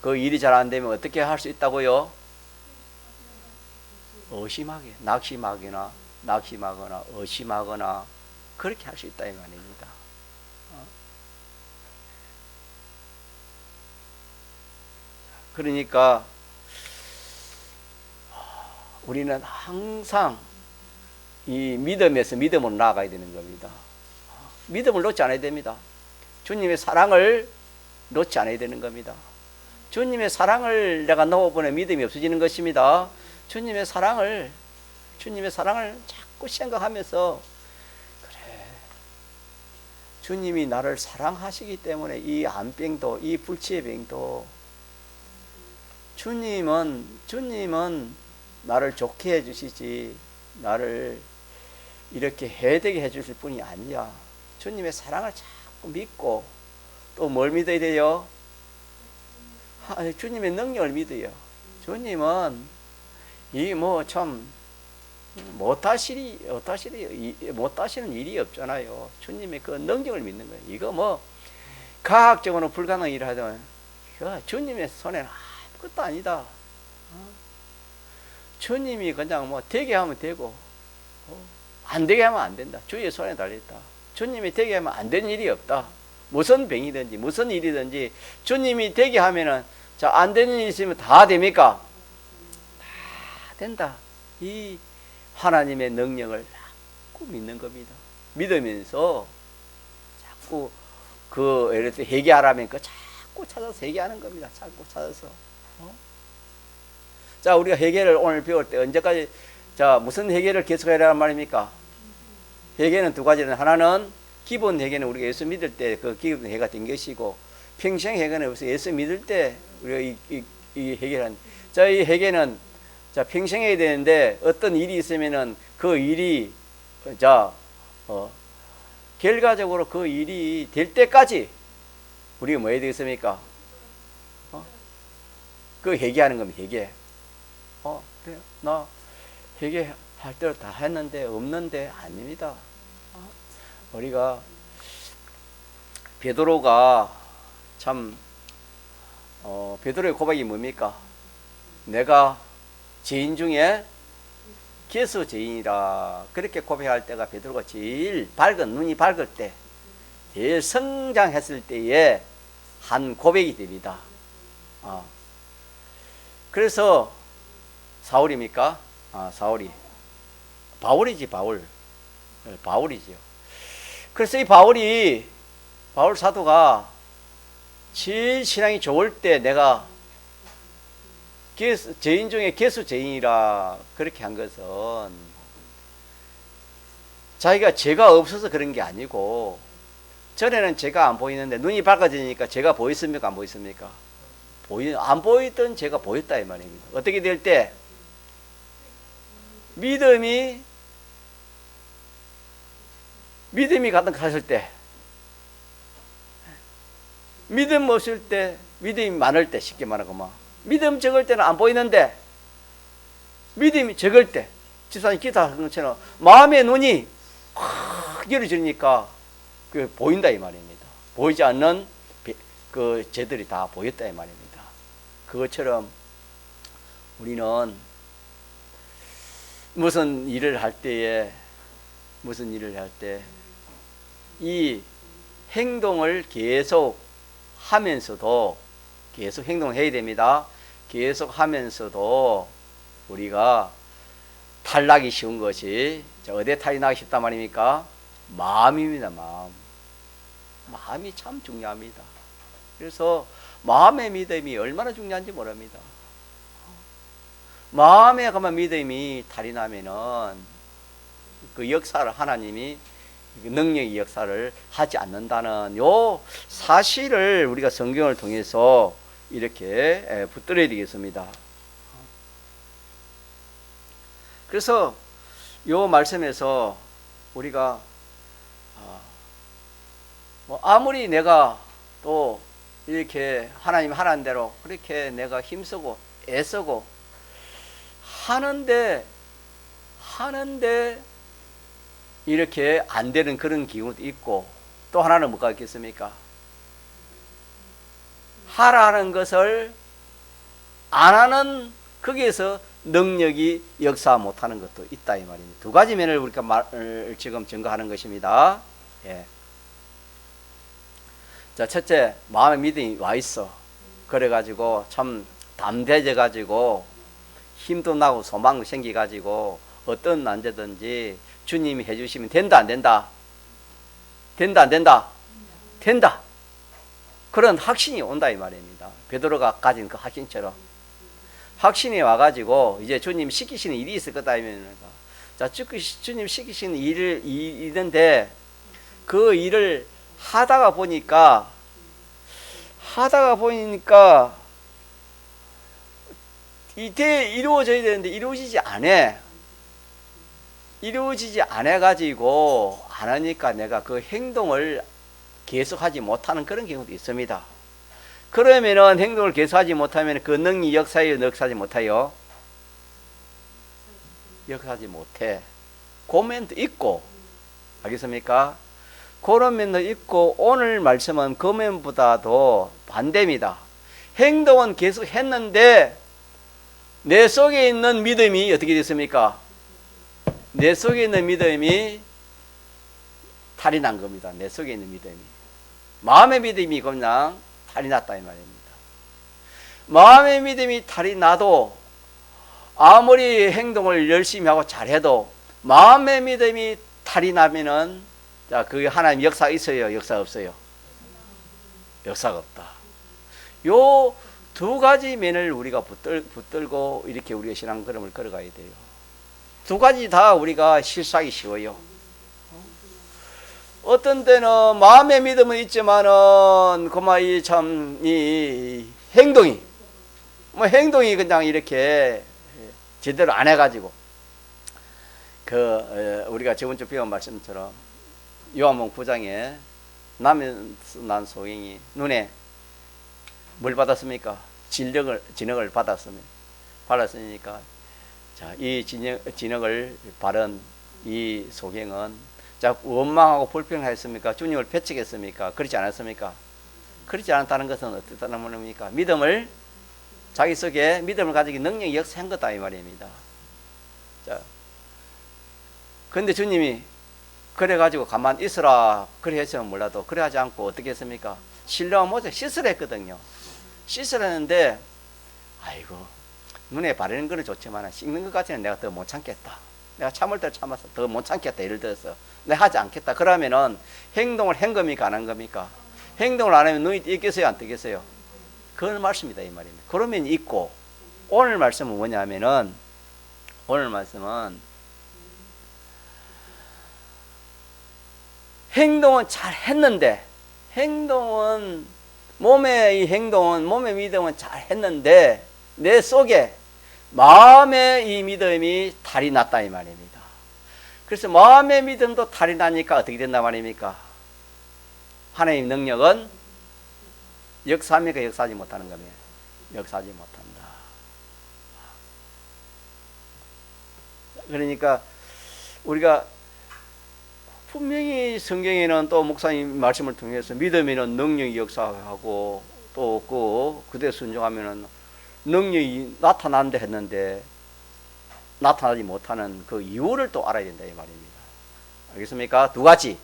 그 일이 잘 안 되면 어떻게 할 수 있다고요? 낙심하거나 의심하거나 그렇게 할 수 있다 이 말입니다. 그러니까 우리는 항상 이 믿음에서 믿음으로 나아가야 되는 겁니다. 믿음을 놓지 않아야 됩니다. 주님의 사랑을 놓지 않아야 되는 겁니다. 주님의 사랑을 내가 놓아보면 믿음이 없어지는 것입니다. 주님의 사랑을 자꾸 생각하면서 그래, 주님이 나를 사랑하시기 때문에 이 암병도 이 불치의 병도 주님은 나를 좋게 해주시지 나를 이렇게 해되게 해주실 분이 아니야. 주님의 사랑을 자꾸 믿고 또 뭘 믿어야 돼요? 주님의 능력을 믿어요. 주님은 참 못하시는 일이 없잖아요. 주님의 그 능력을 믿는 거예요. 이거 과학적으로 불가능한 일을 하지만 주님의 손에는 아무것도 아니다. 주님이 그냥 되게 하면 되고 안 되게 하면 안 된다. 주의 손에 달렸다. 주님이 되게 하면 안 되는 일이 없다. 무슨 병이든지 무슨 일이든지 주님이 되게 하면은 안 되는 일이 있으면 다 됩니까? 다 된다. 이 하나님의 능력을 자꾸 믿는 겁니다. 믿으면서 자꾸 예를 들어 회개하라면 자꾸 찾아서 회개하는 겁니다. 자꾸 찾아서. 자, 우리가 회개를 오늘 배울 때 언제까지 무슨 회개를 계속하라는 말입니까? 회개는 두 가지는 하나는 기본 회개는 우리가 예수 믿을 때 그 기본 회개가 된 것이고 평생 회개는 예수 믿을 때 우리가 이 회개는 이 회개는 자, 평생해야 되는데 어떤 일이 있으면은 그 일이 결과적으로 그 일이 될 때까지 우리가 뭐 해야 되겠습니까? 그 회개하는 겁니다. 회개. 그래, 나 회개할 대로 다 했는데 없는데 아닙니다. 우리가 베드로가 참 베드로의 고백이 뭡니까? 내가 죄인 중에 개수 죄인이라 그렇게 고백할 때가 베드로가 제일 눈이 밝을 때, 제일 성장했을 때에 한 고백이 됩니다. 그래서 사울입니까? 사울이 바울이지, 바울이지요. 그래서 이 바울 사도가 제일 신앙이 좋을 때 내가 죄인 중에 개수 죄인이라 그렇게 한 것은 자기가 죄가 없어서 그런 게 아니고, 전에는 죄가 안 보이는데 눈이 밝아지니까 죄가 보였습니까? 안 보였습니까? 안 보이던 죄가 보였다 이 말입니다. 어떻게 될 때? 믿음이 가득했을 때, 믿음 없을 때, 믿음이 많을 때, 쉽게 말하고 믿음 적을 때는 안 보이는데 믿음이 적을 때, 집사님 기도하는 것처럼 마음의 눈이 확 열어지니까 그 보인다 이 말입니다. 보이지 않는 그 죄들이 다 보였다 이 말입니다. 그것처럼 우리는 무슨 일을 할 때 이 행동을 계속 하면서도, 계속 행동해야 됩니다. 계속 하면서도 우리가 탈락이 쉬운 것이, 어디에 탈락이 쉽단 말입니까? 마음입니다. 마음이 참 중요합니다. 그래서 마음의 믿음이 얼마나 중요한지 모릅니다. 마음에 가만 믿음이 탈이 나면은 그 역사를 하나님이 능력의 역사를 하지 않는다는 요 사실을 우리가 성경을 통해서 이렇게 붙들어야 되겠습니다. 그래서 요 말씀에서 우리가 아무리 내가 또 이렇게 하나님 하라는 대로 그렇게 내가 힘쓰고 애쓰고 하는데 이렇게 안 되는 그런 경우도 있고, 또 하나는 뭐가 있겠습니까? 하라는 것을 안 하는, 거기에서 능력이 역사 못하는 것도 있다 이 말입니다. 두 가지 면을 우리가 지금 증거하는 것입니다. 예. 자, 첫째, 마음에 믿음이 와 있어. 그래가지고 참 담대해져가지고 힘도 나고 소망도 생겨가지고 어떤 난제든지 주님이 해주시면 된다 안 된다? 된다 안 된다? 된다. 그런 확신이 온다 이 말입니다. 베드로가 가진 그 확신처럼 확신이 와가지고 이제 주님 시키시는 일이 있을 거다 이면은, 자, 주님 시키시는 일을 있는데 그 일을 하다가 보니까 이루어져야 되는데 이루어지지 않아 가지고 안 하니까 내가 그 행동을 계속하지 못하는 그런 경우도 있습니다. 그러면은 행동을 계속하지 못하면 그 능력이 역사하지 못해요. 역사하지 못해. 그 면도 있고, 알겠습니까? 그런 면도 있고, 오늘 말씀은 그 면보다도 반대입니다. 행동은 계속 했는데 내 속에 있는 믿음이 어떻게 됐습니까? 내 속에 있는 믿음이 탈이 난 겁니다. 내 속에 있는 믿음이. 마음의 믿음이 그냥 탈이 났다 이 말입니다. 마음의 믿음이 탈이 나도 아무리 행동을 열심히 하고 잘해도 마음의 믿음이 탈이 나면은, 자, 그게 하나님 역사 있어요? 역사 없어요? 역사가 없다. 요 두 가지 면을 우리가 붙들고 이렇게 우리가 신앙 걸음을 걸어가야 돼요. 두 가지 다 우리가 실수하기 쉬워요. 어떤 때는 마음의 믿음은 있지만은 이 행동이 그냥 이렇게 제대로 안 해가지고 우리가 저번 주 배운 말씀처럼 요한복음 9장에 남에서 난 소경이 눈에 뭘 받았습니까? 진흙을 받았으니까 자, 이 진흙을 바른 이 소경은 자, 원망하고 불평했습니까? 주님을 배척했습니까? 그렇지 않았습니까? 그렇지 않았다는 것은 어떻다는 말입니까? 자기 속에 믿음을 가지고 능력이 역사한 거다 이 말입니다. 자, 근데 주님이 그래가지고 가만 있으라 그래 했으면 몰라도 그래 하지 않고 어떻게 했습니까? 신령한 모자 씻으라 했거든요. 씻으라 했는데 아이고 눈에 바르는 거는 좋지만 씻는 것 같으면 내가 더 못 참겠다. 내가 참을 때 참아서 더 못 참겠다. 예를 들어서 내가 하지 않겠다. 그러면은 행동을 한 겁니까 안 한 겁니까? 행동을 안 하면 눈이 뜨겠어요 안 뜨겠어요? 그런 말씀이다 이 말입니다. 그러면 있고 오늘 말씀은 뭐냐면은 오늘 말씀은 행동은 잘 했는데 몸의 믿음은 잘 했는데 내 속에 마음의 이 믿음이 탈이 났다 이 말입니다. 그래서 마음의 믿음도 탈이 나니까 어떻게 된다 말입니까? 하나님의 능력은 역사합니까? 역사하지 못하는 겁니다. 역사하지 못한다. 그러니까 우리가 분명히 성경에는 또 목사님 말씀을 통해서 믿음에는 능력이 역사하고 또 그대 순종하면은 능력이 나타난다 했는데 나타나지 못하는 그 이유를 또 알아야 된다 이 말입니다. 알겠습니까? 두 가지.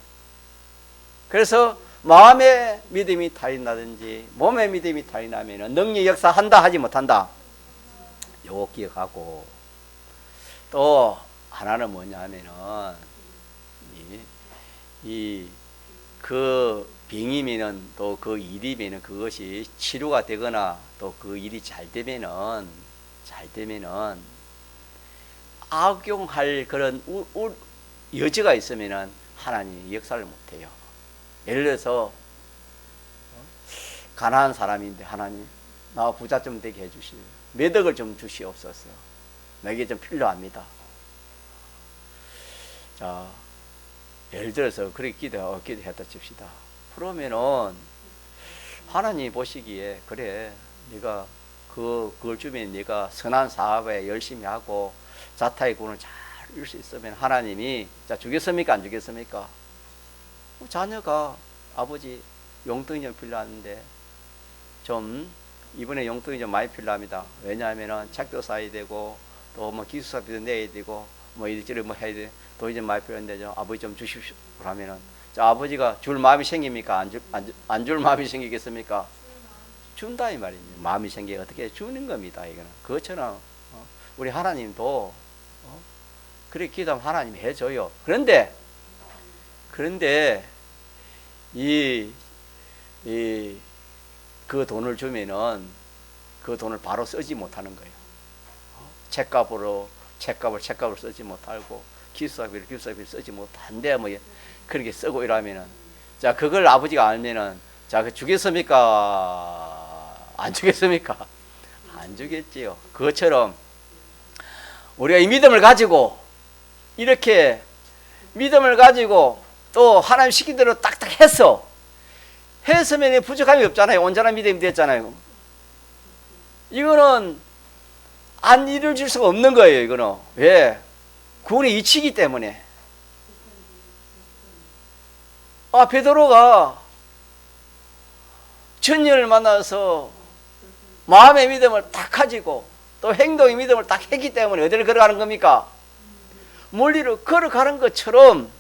그래서 마음의 믿음이 탈이 나든지 몸의 믿음이 탈이 나면은 능력이 역사한다 하지 못한다. 요거 기억하고 또 하나는 뭐냐면은 그 병이면은 또 그 일이면은 그것이 치료가 되거나 또 그 일이 잘 되면은 악용할 그런 여지가 있으면은 하나님이 역사를 못해요. 예를 들어서 가난한 사람인데 하나님 나 부자 좀 되게 해주시오. 몇 억을 좀 주시옵소서. 내게 좀 필요합니다. 자, 예를 들어서 그렇게 기도했다 칩시다. 그러면은 하나님 보시기에 그래 네가 그걸 주면 네가 선한 사업에 열심히 하고 자타의 구원을 잘 이룰 수 있으면 하나님이 자 주겠습니까 안 주겠습니까? 자녀가 아버지 용돈이 좀 필요한데 좀 이번에 용돈이 좀 많이 필요합니다. 왜냐하면은 책도 사야 되고 또 뭐 기숙사비도 내야 되고 뭐 이리저리 뭐 해야 돼. 돈이 좀 많이 필요한데 좀 아버지 좀 주십시오. 그러면은 자 아버지가 줄 마음이 생깁니까? 안 줄 마음이 생기겠습니까? 준다 이 말입니다. 마음이 생기게 어떻게 주는 겁니다. 이거는 그것처럼 우리 하나님도 그렇게 기도하면 하나님이 해줘요. 그런데 그 돈을 주면은 그 돈을 바로 쓰지 못하는 거예요. 책값을 쓰지 못하고 기숙사비를 쓰지 못한데 뭐 그렇게 쓰고 이러면은 자 그걸 아버지가 알면은 자 그 주겠습니까? 안 주겠습니까? 안 주겠지요. 그것처럼 우리가 이 믿음을 가지고 이렇게 믿음을 가지고 또 하나님 시킨 대로 딱딱 했으면 부족함이 없잖아요. 온전한 믿음이 됐잖아요. 이거는 안 이루어질 수가 없는 거예요. 이거는 왜? 구원의 이치이기 때문에. 베드로가 천년을 만나서 마음의 믿음을 딱 가지고 또 행동의 믿음을 딱 했기 때문에 어디를 걸어가는 겁니까? 물리로 걸어가는 것처럼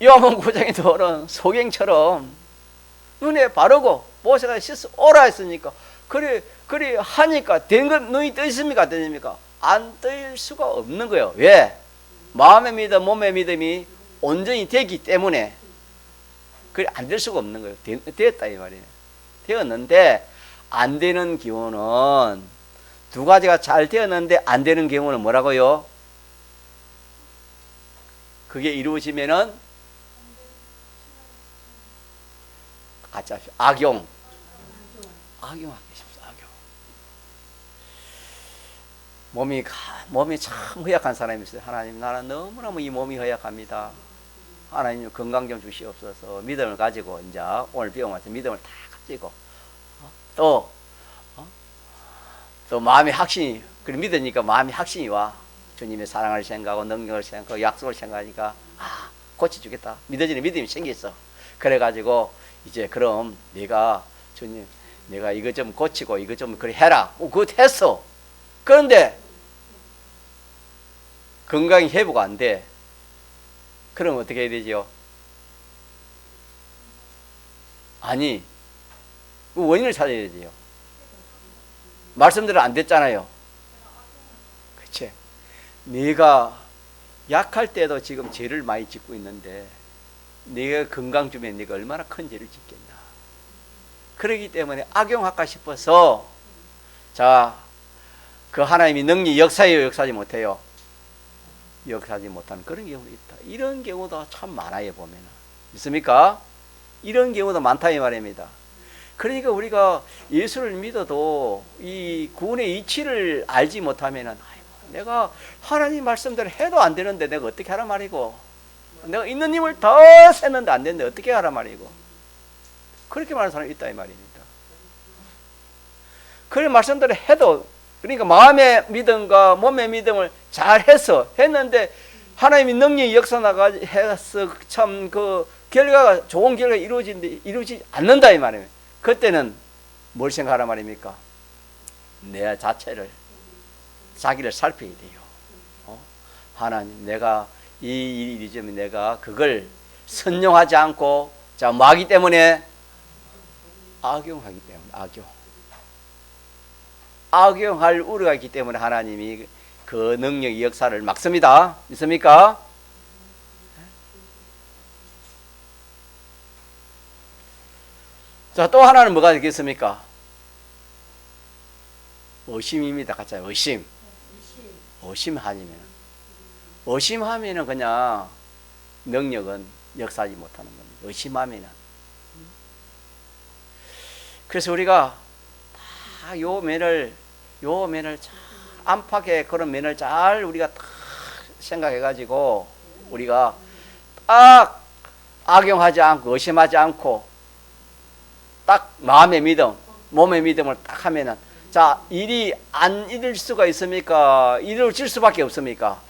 요한복음 9장에 나오는 소경처럼 눈에 바르고 모세가 씻어 오라 했으니까 그래 하니까 된 것 눈이 떠 있습니까? 안 떠집니까? 안 떠일 수가 없는 거예요. 왜? 마음의 믿음, 몸의 믿음이 온전히 되기 때문에 그래 안 될 수가 없는 거예요. 되었다 이 말이에요. 되었는데 안 되는 경우는 두 가지가 잘 되었는데 안 되는 경우는 뭐라고요? 그게 이루어지면은 같이 합시다. 악용하기 쉽습니다. 몸이 참 허약한 사람이 있어요. 하나님, 나는 너무너무 이 몸이 허약합니다. 하나님 건강 좀 주시옵소서. 믿음을 가지고 이제 오늘 비용 와서 믿음을 다 가지고 또 마음의 확신이, 그래 믿으니까 마음의 확신이 와. 주님의 사랑을 생각하고 능력을 생각하고 약속을 생각하니까 고쳐주겠다. 믿어지는 믿음이 생겼어. 그래가지고 이제 그럼 내가 주님, 내가 이거 좀 고치고 이거 좀 그래 해라. 그거 했어. 그런데 건강이 회복 안 돼. 그럼 어떻게 해야 되죠? 아니, 그 원인을 찾아야 되지요. 말씀대로 안 됐잖아요. 그치? 네가 약할 때도 지금 죄를 많이 짓고 있는데 네가 건강 주면 네가 얼마나 큰 죄를 짓겠나. 그러기 때문에 악용할까 싶어서 자, 그 하나님이 능히 역사해요, 역사하지 못해요? 역사하지 못하는 그런 경우도 있다. 이런 경우도 참 많아요, 보면은. 있습니까? 이런 경우도 많다 이 말입니다. 그러니까 우리가 예수를 믿어도 이 구원의 이치를 알지 못하면은 아이고, 내가 하나님 말씀대로 해도 안 되는데 내가 어떻게 하란 말이고, 내가 있는 힘을 더 셌는데 안 되는데 어떻게 하란 말이고, 그렇게 말하는 사람이 있다 이 말입니다. 그런 말씀대로 해도, 그러니까 마음의 믿음과 몸의 믿음을 잘 했는데 하나님이 능력이 역사 나가서 참 그 결과가 좋은 결과가 이루어지지 않는다 이 말이에요. 그때는 뭘 생각하란 말입니까? 내 자체를, 자기를 살펴야 돼요. 하나님, 내가 이 일이 있으면 내가 그걸 선용하지 않고, 자, 뭐 하기 때문에? 악용하기 때문에, 악용할 우려가 있기 때문에 하나님이 그 능력의 역사를 막습니다. 있습니까? 자, 또 하나는 뭐가 되겠습니까? 의심입니다. 같이 의심. 의심하면은 그냥 능력은 역사하지 못하는 겁니다. 의심하면은. 그래서 우리가 다 요 면을 잘 안팎의 그런 면을 잘 우리가 딱 생각해가지고 우리가 딱 악용하지 않고 의심하지 않고 딱 마음의 믿음, 몸의 믿음을 딱 하면은, 자, 일이 안 이룰 수가 있습니까? 이루어질 수밖에 없습니까?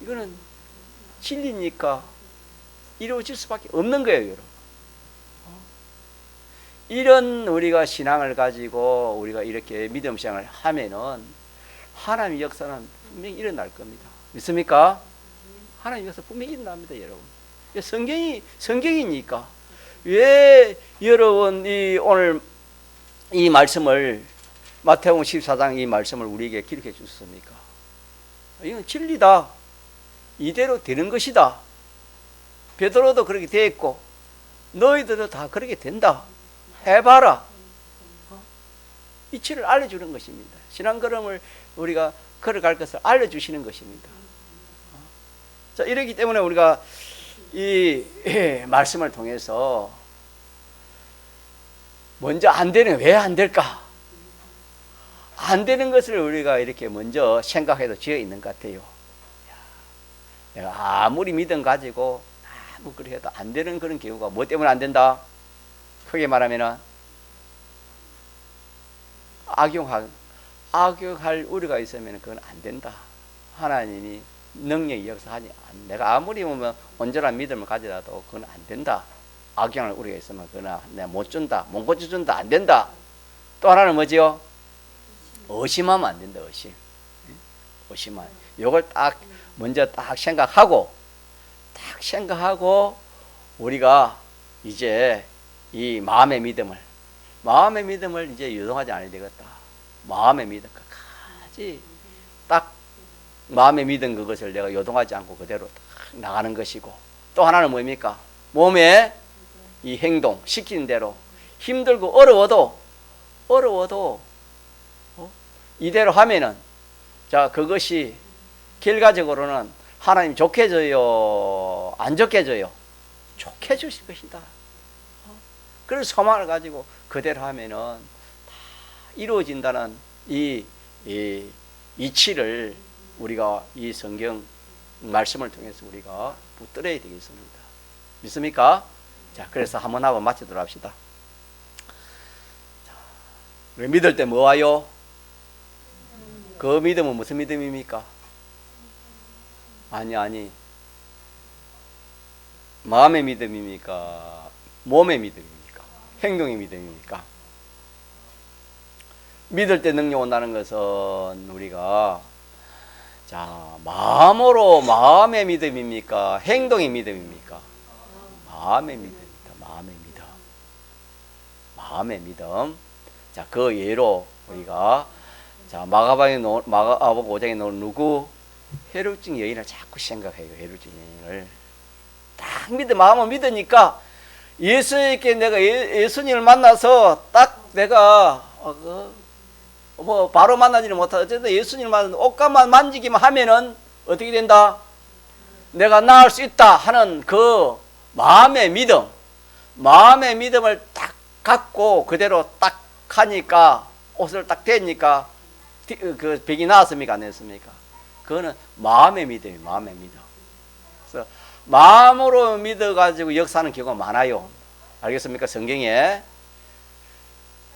이거는 진리니까 이루어질 수밖에 없는 거예요, 여러분. 이런 우리가 신앙을 가지고 우리가 이렇게 믿음 생활을 하면은 하나님의 역사는 분명히 일어날 겁니다. 믿습니까? 하나님의 역사 분명히 일어납니다, 여러분. 성경이니까. 왜 여러분 오늘 이 말씀을 마태복음 14장 이 말씀을 우리에게 기록해 주셨습니까? 이건 진리다. 이대로 되는 것이다. 베드로도 그렇게 됐고 너희들도 다 그렇게 된다. 해봐라. 이치를 알려주는 것입니다. 신앙 걸음을 우리가 걸어갈 것을 알려주시는 것입니다. 자, 이렇기 때문에 우리가 이 말씀을 통해서 먼저 안 되는, 왜 안 될까? 안 되는 것을 우리가 이렇게 먼저 생각해도 지어 있는 것 같아요. 내가 아무리 믿음 가지고 그렇게 해도 안 되는 그런 경우가 뭐 때문에 안 된다? 크게 말하면은 악용할 우려가 있으면 그건 안 된다. 하나님이 능력이 역사하니 내가 아무리 보면 온전한 믿음을 가지라도 그건 안 된다. 악용할 우려가 있으면 그건 내가 못 준다, 못 고쳐준다, 안 된다. 또 하나는 뭐지요? 의심하면 안 된다. 의심하면. 요걸 딱 먼저 딱 생각하고 우리가 이제 이 마음의 믿음을 이제 유동하지 않아야 되겠다. 마음의 믿음 끝까지 딱 마음의 믿음 그것을 내가 요동하지 않고 그대로 딱 나가는 것이고, 또 하나는 뭡니까? 몸의 이 행동 시키는 대로 힘들고 어려워도 이대로 하면은, 자, 그것이 결과적으로는 하나님 좋게 져요, 안 좋게 져요? 좋게 주실 것이다. 그래서 소망을 가지고 그대로 하면은 다 이루어진다는 이 이치를 우리가 이 성경 말씀을 통해서 우리가 붙들어야 되겠습니다. 믿습니까? 자, 그래서 한번 하고 마치도록 합시다. 우리 믿을 때 뭐 와요? 그 믿음은 무슨 믿음입니까? 아니. 마음의 믿음입니까? 몸의 믿음입니까? 행동의 믿음입니까? 믿을 때 능력 온다는 것은 우리가 자, 마음으로 마음의 믿음입니까? 행동의 믿음입니까? 마음의 믿음입니다. 마음의 믿음. 자, 그 예로 우리가 자, 마가복음 5장에 나오는 누구? 헤롯증 여인을 자꾸 생각해요. 헤롯증 여인을 딱 마음을 믿으니까 예수님께 내가 예수님을 만나서 딱 내가 뭐 바로 만나지는 못하다. 어쨌든 예수님을 만나서 옷감만 만지기만 하면은 어떻게 된다? 내가 나을 수 있다 하는 그 마음의 믿음을 딱 갖고 그대로 딱 하니까 옷을 딱 대니까 그 병이 나았습니까? 안 했습니까? 그거는 마음의 믿음이에요. 마음의 믿음. 그래서 마음으로 믿어가지고 역사하는 경우가 많아요. 알겠습니까? 성경에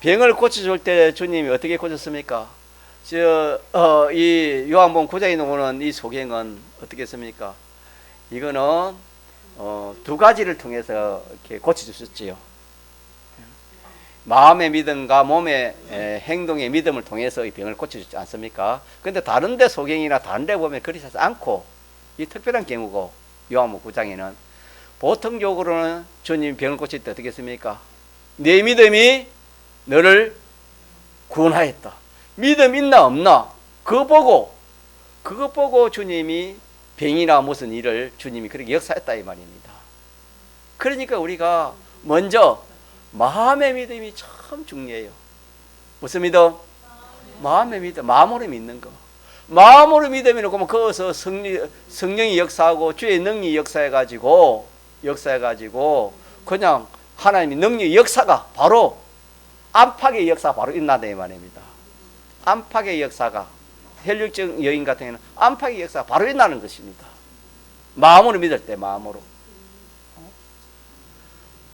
병을 고쳐줄 때 주님이 어떻게 고쳤습니까? 이 요한복음 9장에 나오는 이 소경은 어떻게 했습니까? 이거는 두 가지를 통해서 이렇게 고쳐주셨지요. 마음의 믿음과 몸의 행동의 믿음을 통해서 이 병을 고쳐주지 않습니까? 근데 다른데 소경이나 다른데 보면 그렇지 않고 이 특별한 경우고 요한복음 9장에는 보통적으로는 주님 병을 고칠 때 어떻게 했습니까? 내 믿음이 너를 구원하였다. 믿음 있나 없나? 그거 보고 주님이 병이나 무슨 일을 주님이 그렇게 역사했다 이 말입니다. 그러니까 우리가 먼저 마음의 믿음이 참 중요해요. 무슨 믿음? 마음의 믿음. 마음으로 믿는 거. 마음으로 믿으면 그러면 거기서 성령이 역사하고 주의 능력이 역사해가지고 그냥 하나님의 능력의 역사가 바로 안팎의 역사가 바로 일어나다 이 말입니다. 안팎의 역사가 혈육적 여인 같은 경우는 안팎의 역사가 바로 일어나는 것입니다. 마음으로 믿을 때 마음으로.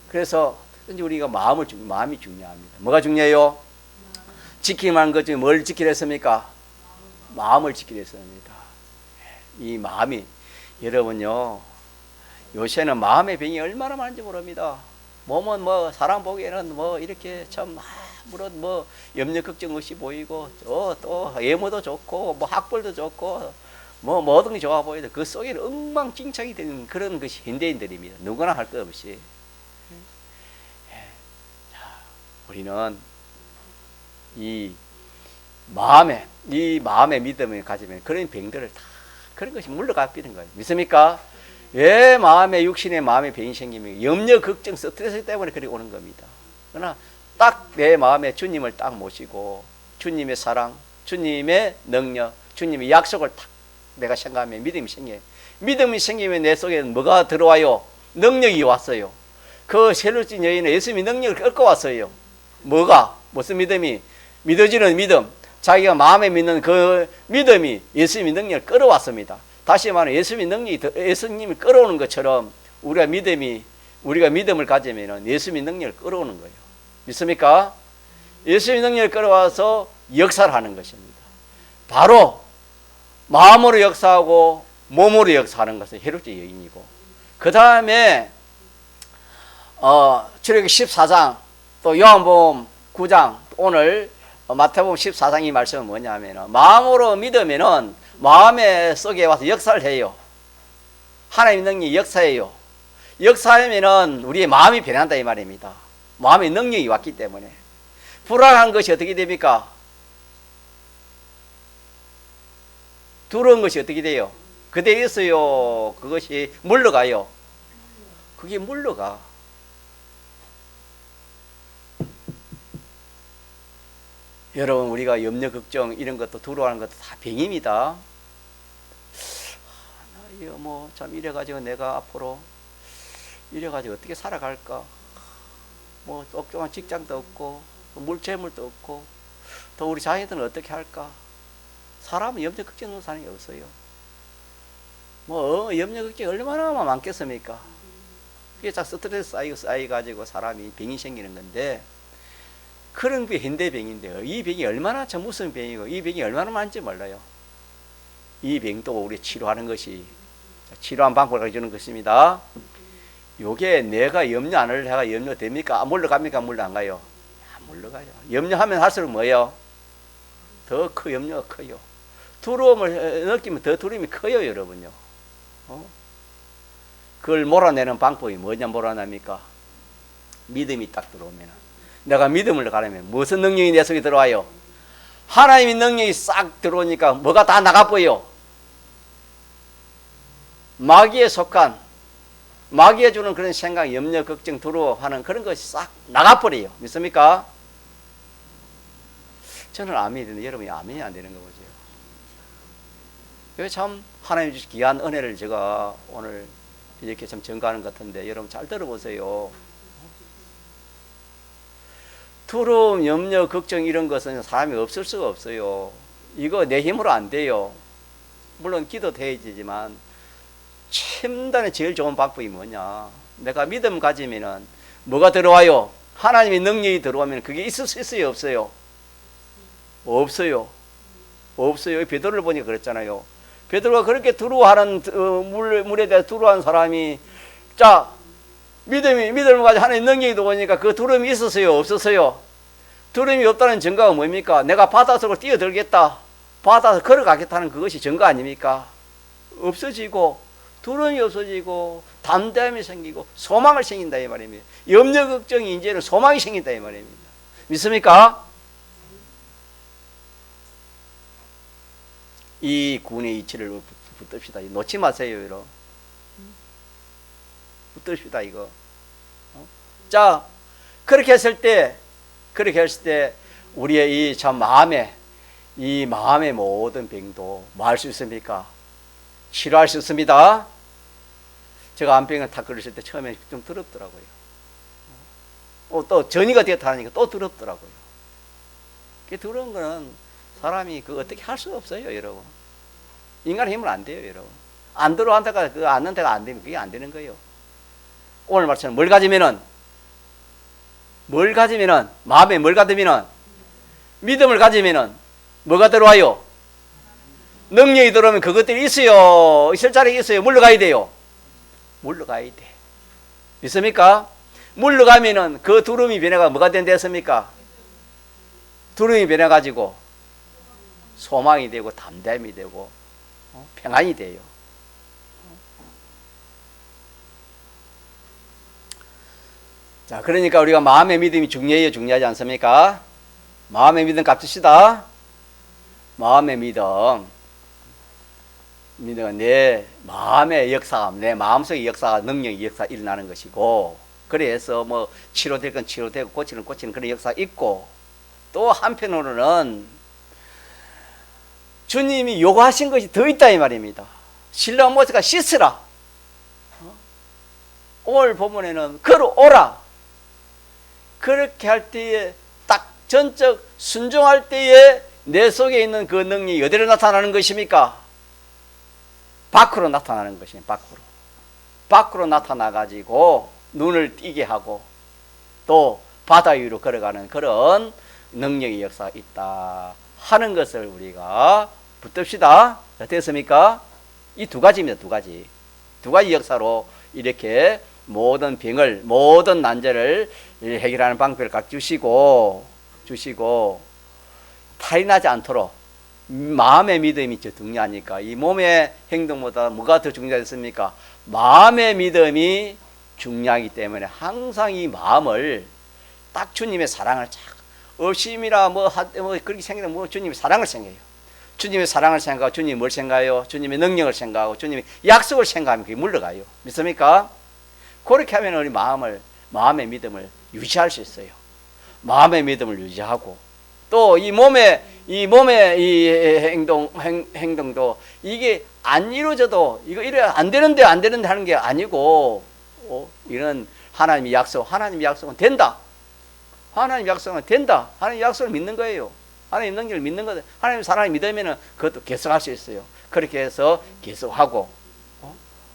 그래서 우리가 마음이 중요합니다. 뭐가 중요해요? 지키기만 한 것 중에 뭘 지키려 했습니까? 마음을 지키려 했습니다. 이 마음이 여러분요 요새는 마음의 병이 얼마나 많은지 모릅니다. 몸은 뭐 사람 보기에는 뭐 이렇게 참 물론 뭐 염려 걱정 없이 보이고 또 외모도 좋고 뭐 학벌도 좋고 뭐 모든 게 좋아 보이도 그 속에는 엉망진창이 되는 그런 것이 현대인들입니다. 누구나 할 것 없이. 자, 우리는 이 마음의 믿음을 가지면 그런 병들을 다 그런 것이 물러가 버리는 거예요. 믿습니까? 왜 육신의 마음의 병이 생기면 염려, 걱정, 스트레스 때문에 그렇게 오는 겁니다. 그러나 딱 내 마음에 주님을 딱 모시고 주님의 사랑, 주님의 능력, 주님의 약속을 딱 내가 생각하면 믿음이 생겨요. 믿음이 생기면 내 속에는 뭐가 들어와요? 능력이 왔어요. 그 셀루진 여인은 예수님이 능력을 끌고 왔어요. 무슨 믿음이? 믿어지는 믿음. 자기가 마음에 믿는 그 믿음이 예수님의 능력을 끌어왔습니다. 다시 말하면 예수님이 끌어오는 것처럼 우리가 믿음을 가지면 예수님의 능력을 끌어오는 거예요. 믿습니까? 예수님의 능력을 끌어와서 역사를 하는 것입니다. 바로 마음으로 역사하고 몸으로 역사하는 것은 헤롯의 여인이고, 그 다음에 출애굽기 14장 또 요한복음 9장 오늘 마태복음 14장 이 말씀은 뭐냐면 마음으로 믿으면은 마음의 속에 와서 역사를 해요. 하나님의 능력이 역사해요. 역사하면은 우리의 마음이 변한다 이 말입니다. 마음의 능력이 왔기 때문에. 불안한 것이 어떻게 됩니까? 두려운 것이 어떻게 돼요? 그대로 있어요. 그것이 물러가요. 그게 물러가. 여러분, 우리가 염려, 걱정 이런 것도 두려워하는 것도 다 병입니다. 이거 뭐 참 이래가지고 내가 앞으로 이래가지고 어떻게 살아갈까? 뭐 옥정한 직장도 없고 물재물도 없고 또 우리 자녀들은 어떻게 할까? 사람은 염려 걱정 없는 사람이 없어요. 뭐 염려 걱정 얼마나 많겠습니까? 그게 자 스트레스 쌓이가지고 사람이 병이 생기는 건데, 그런 게 현대병인데요. 이 병이 얼마나 참 무슨 병이고 이 병이 얼마나 많은지 몰라요. 이 병도 우리 치료하는 것이, 치료한 방법을 가르쳐주는 것입니다. 요게 내가 염려 안 하려 해가 염려 됩니까? 물러갑니까? 물러 안 가요? 안 물러가요. 염려하면 할수록 뭐예요? 더 염려가 커요. 두려움을 느끼면 더 두려움이 커요, 여러분요. 그걸 몰아내는 방법이 뭐냐 몰아냅니까? 믿음이 딱 들어오면, 내가 믿음을 가려면 무슨 능력이 내 속에 들어와요? 하나님의 능력이 싹 들어오니까 뭐가 다 나가버려요. 마귀에 속한, 마귀에 주는 그런 생각, 염려, 걱정, 두려워하는 그런 것이 싹 나가버려요. 믿습니까? 저는 아멘이 되는데 여러분이 아멘이 안 되는 거 보죠. 이거 참 하나님 주신 귀한 은혜를 제가 오늘 이렇게 좀 전가하는 것 같은데, 여러분 잘 들어보세요. 두려움, 염려, 걱정 이런 것은 사람이 없을 수가 없어요. 이거 내 힘으로 안 돼요. 물론 기도도 해야 되지만 첨단의 제일 좋은 방법이 뭐냐? 내가 믿음 가지면은 뭐가 들어와요? 하나님의 능력이 들어오면 그게 있을 수 있어요, 없어요? 없어요. 없어요. 베드로를 보니까 그랬잖아요. 베드로가 그렇게 두려워하는 물에 대해 두려워하는 사람이, 자, 믿음을 가지고 하나님의 능력이 들어오니까 그 두려움이 있었어요, 없었어요? 두려움이 없다는 증거가 뭡니까? 내가 바다 속으로 뛰어들겠다, 바다에서 걸어가겠다는 그것이 증거 아닙니까? 없어지고 두려움이 없어지고 담대함이 생기고 소망을 생긴다 이 말입니다. 염려 걱정이 이제는 소망이 생긴다 이 말입니다. 믿습니까? 이 군의 이치를 붙듭시다. 놓지 마세요, 여러분. 붙듭시다 이거. 자, 그렇게 했을 때 우리의 이 참 마음의 모든 병도 뭐 할 수 있습니까? 치료할 수 있습니다. 제가 암병을 다 걸으실 때 처음에 좀 더럽더라고요. 또 전이가 되었다 하니까 또 더럽더라고요. 그 더러운 거는 사람이 그 어떻게 할 수가 없어요, 여러분. 인간의 힘은 안 돼요, 여러분. 안 들어간다가 그 앉는 데가 안 되면 그게 안 되는 거예요. 오늘 말처럼 뭘 가지면은 마음에 뭘 가지면은 믿음을 가지면은 뭐가 들어와요? 능력이 들어오면 그것들이 있어요. 있을 자리에 있어요. 물러가야 돼요. 물러가야 돼. 믿습니까? 물러가면은 그 두려움이 변해가 뭐가 된댔습니까? 두려움이 변해가지고 소망이 되고 담대함이 되고 평안이 돼요. 자, 그러니까 우리가 마음의 믿음이 중요해요, 중요하지 않습니까? 마음의 믿음 값읍시다. 마음의 믿음은 내 마음의 역사가, 내 마음속의 역사가, 능력의 역사가 일어나는 것이고, 그래서 뭐 치료될 건 치료되고 고치는 그런 역사가 있고, 또 한편으로는 주님이 요구하신 것이 더 있다 이 말입니다. 신랑 모세가 씻으라. 오늘 본문에는 걸어오라. 그렇게 할 때에 딱 전적 순종할 때에 내 속에 있는 그 능력이 어디로 나타나는 것입니까? 밖으로 나타나는 것입니다. 밖으로 나타나 가지고 눈을 띄게 하고 또 바다 위로 걸어가는 그런 능력의 역사가 있다 하는 것을 우리가 붙듭시다. 어땠습니까? 이 두 가지입니다. 두 가지 역사로 이렇게 모든 병을, 모든 난제를 해결하는 방법을 각 주시고 탈이 나지 않도록 마음의 믿음이 더 중요하니까, 이 몸의 행동보다 뭐가 더 중요하겠습니까? 마음의 믿음이 중요하기 때문에 항상 이 마음을 딱 주님의 사랑을 의심이라 그렇게 생기면 주님의 사랑을 생각해요. 주님의 사랑을 생각하고 주님이 뭘 생각해요? 주님의 능력을 생각하고 주님의 약속을 생각하면 그게 물러가요. 믿습니까? 그렇게 하면 우리 마음의 믿음을 유지할 수 있어요. 마음의 믿음을 유지하고 또 이 몸의 이 행동도 이게 안 이루어져도 이거 이래 안 되는데 하는 게 아니고 이런 하나님의 약속은 된다. 하나님 약속은 된다. 하나님 약속을 믿는 거예요. 하나님 능력을 믿는 것, 하나님 사랑을 믿으면은 그것도 계속할 수 있어요. 그렇게 해서 계속하고,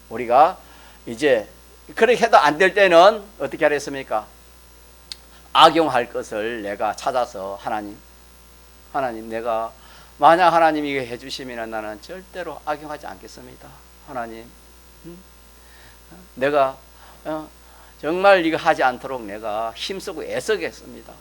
우리가 이제 그렇게 해도 안 될 때는 어떻게 하랬습니까? 악용할 것을 내가 찾아서 하나님 내가 만약 하나님이 이거 해주시면 나는 절대로 악용하지 않겠습니다. 하나님, 내가 정말 이거 하지 않도록 내가 힘쓰고 애쓰겠습니다.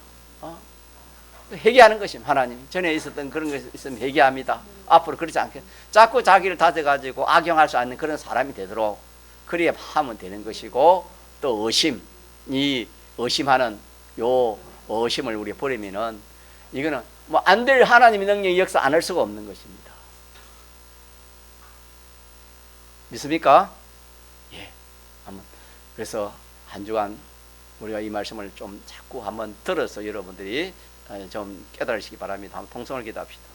회개하는 것입니다. 하나님, 전에 있었던 그런 것이 있으면 회개합니다. 앞으로 그렇지 않게 자꾸 자기를 다져가지고 악용할 수 있는 그런 사람이 되도록 그래야 하면 되는 것이고, 또 의심, 이 의심하는 요 의심을 우리 버리면은 이거는 뭐 안 될 하나님의 능력이 역사 안 할 수가 없는 것입니다. 믿습니까? 예. 한번 그래서 한 주간 우리가 이 말씀을 좀 자꾸 한번 들어서 여러분들이 좀 깨달으시기 바랍니다. 한번 통성을 기도합시다.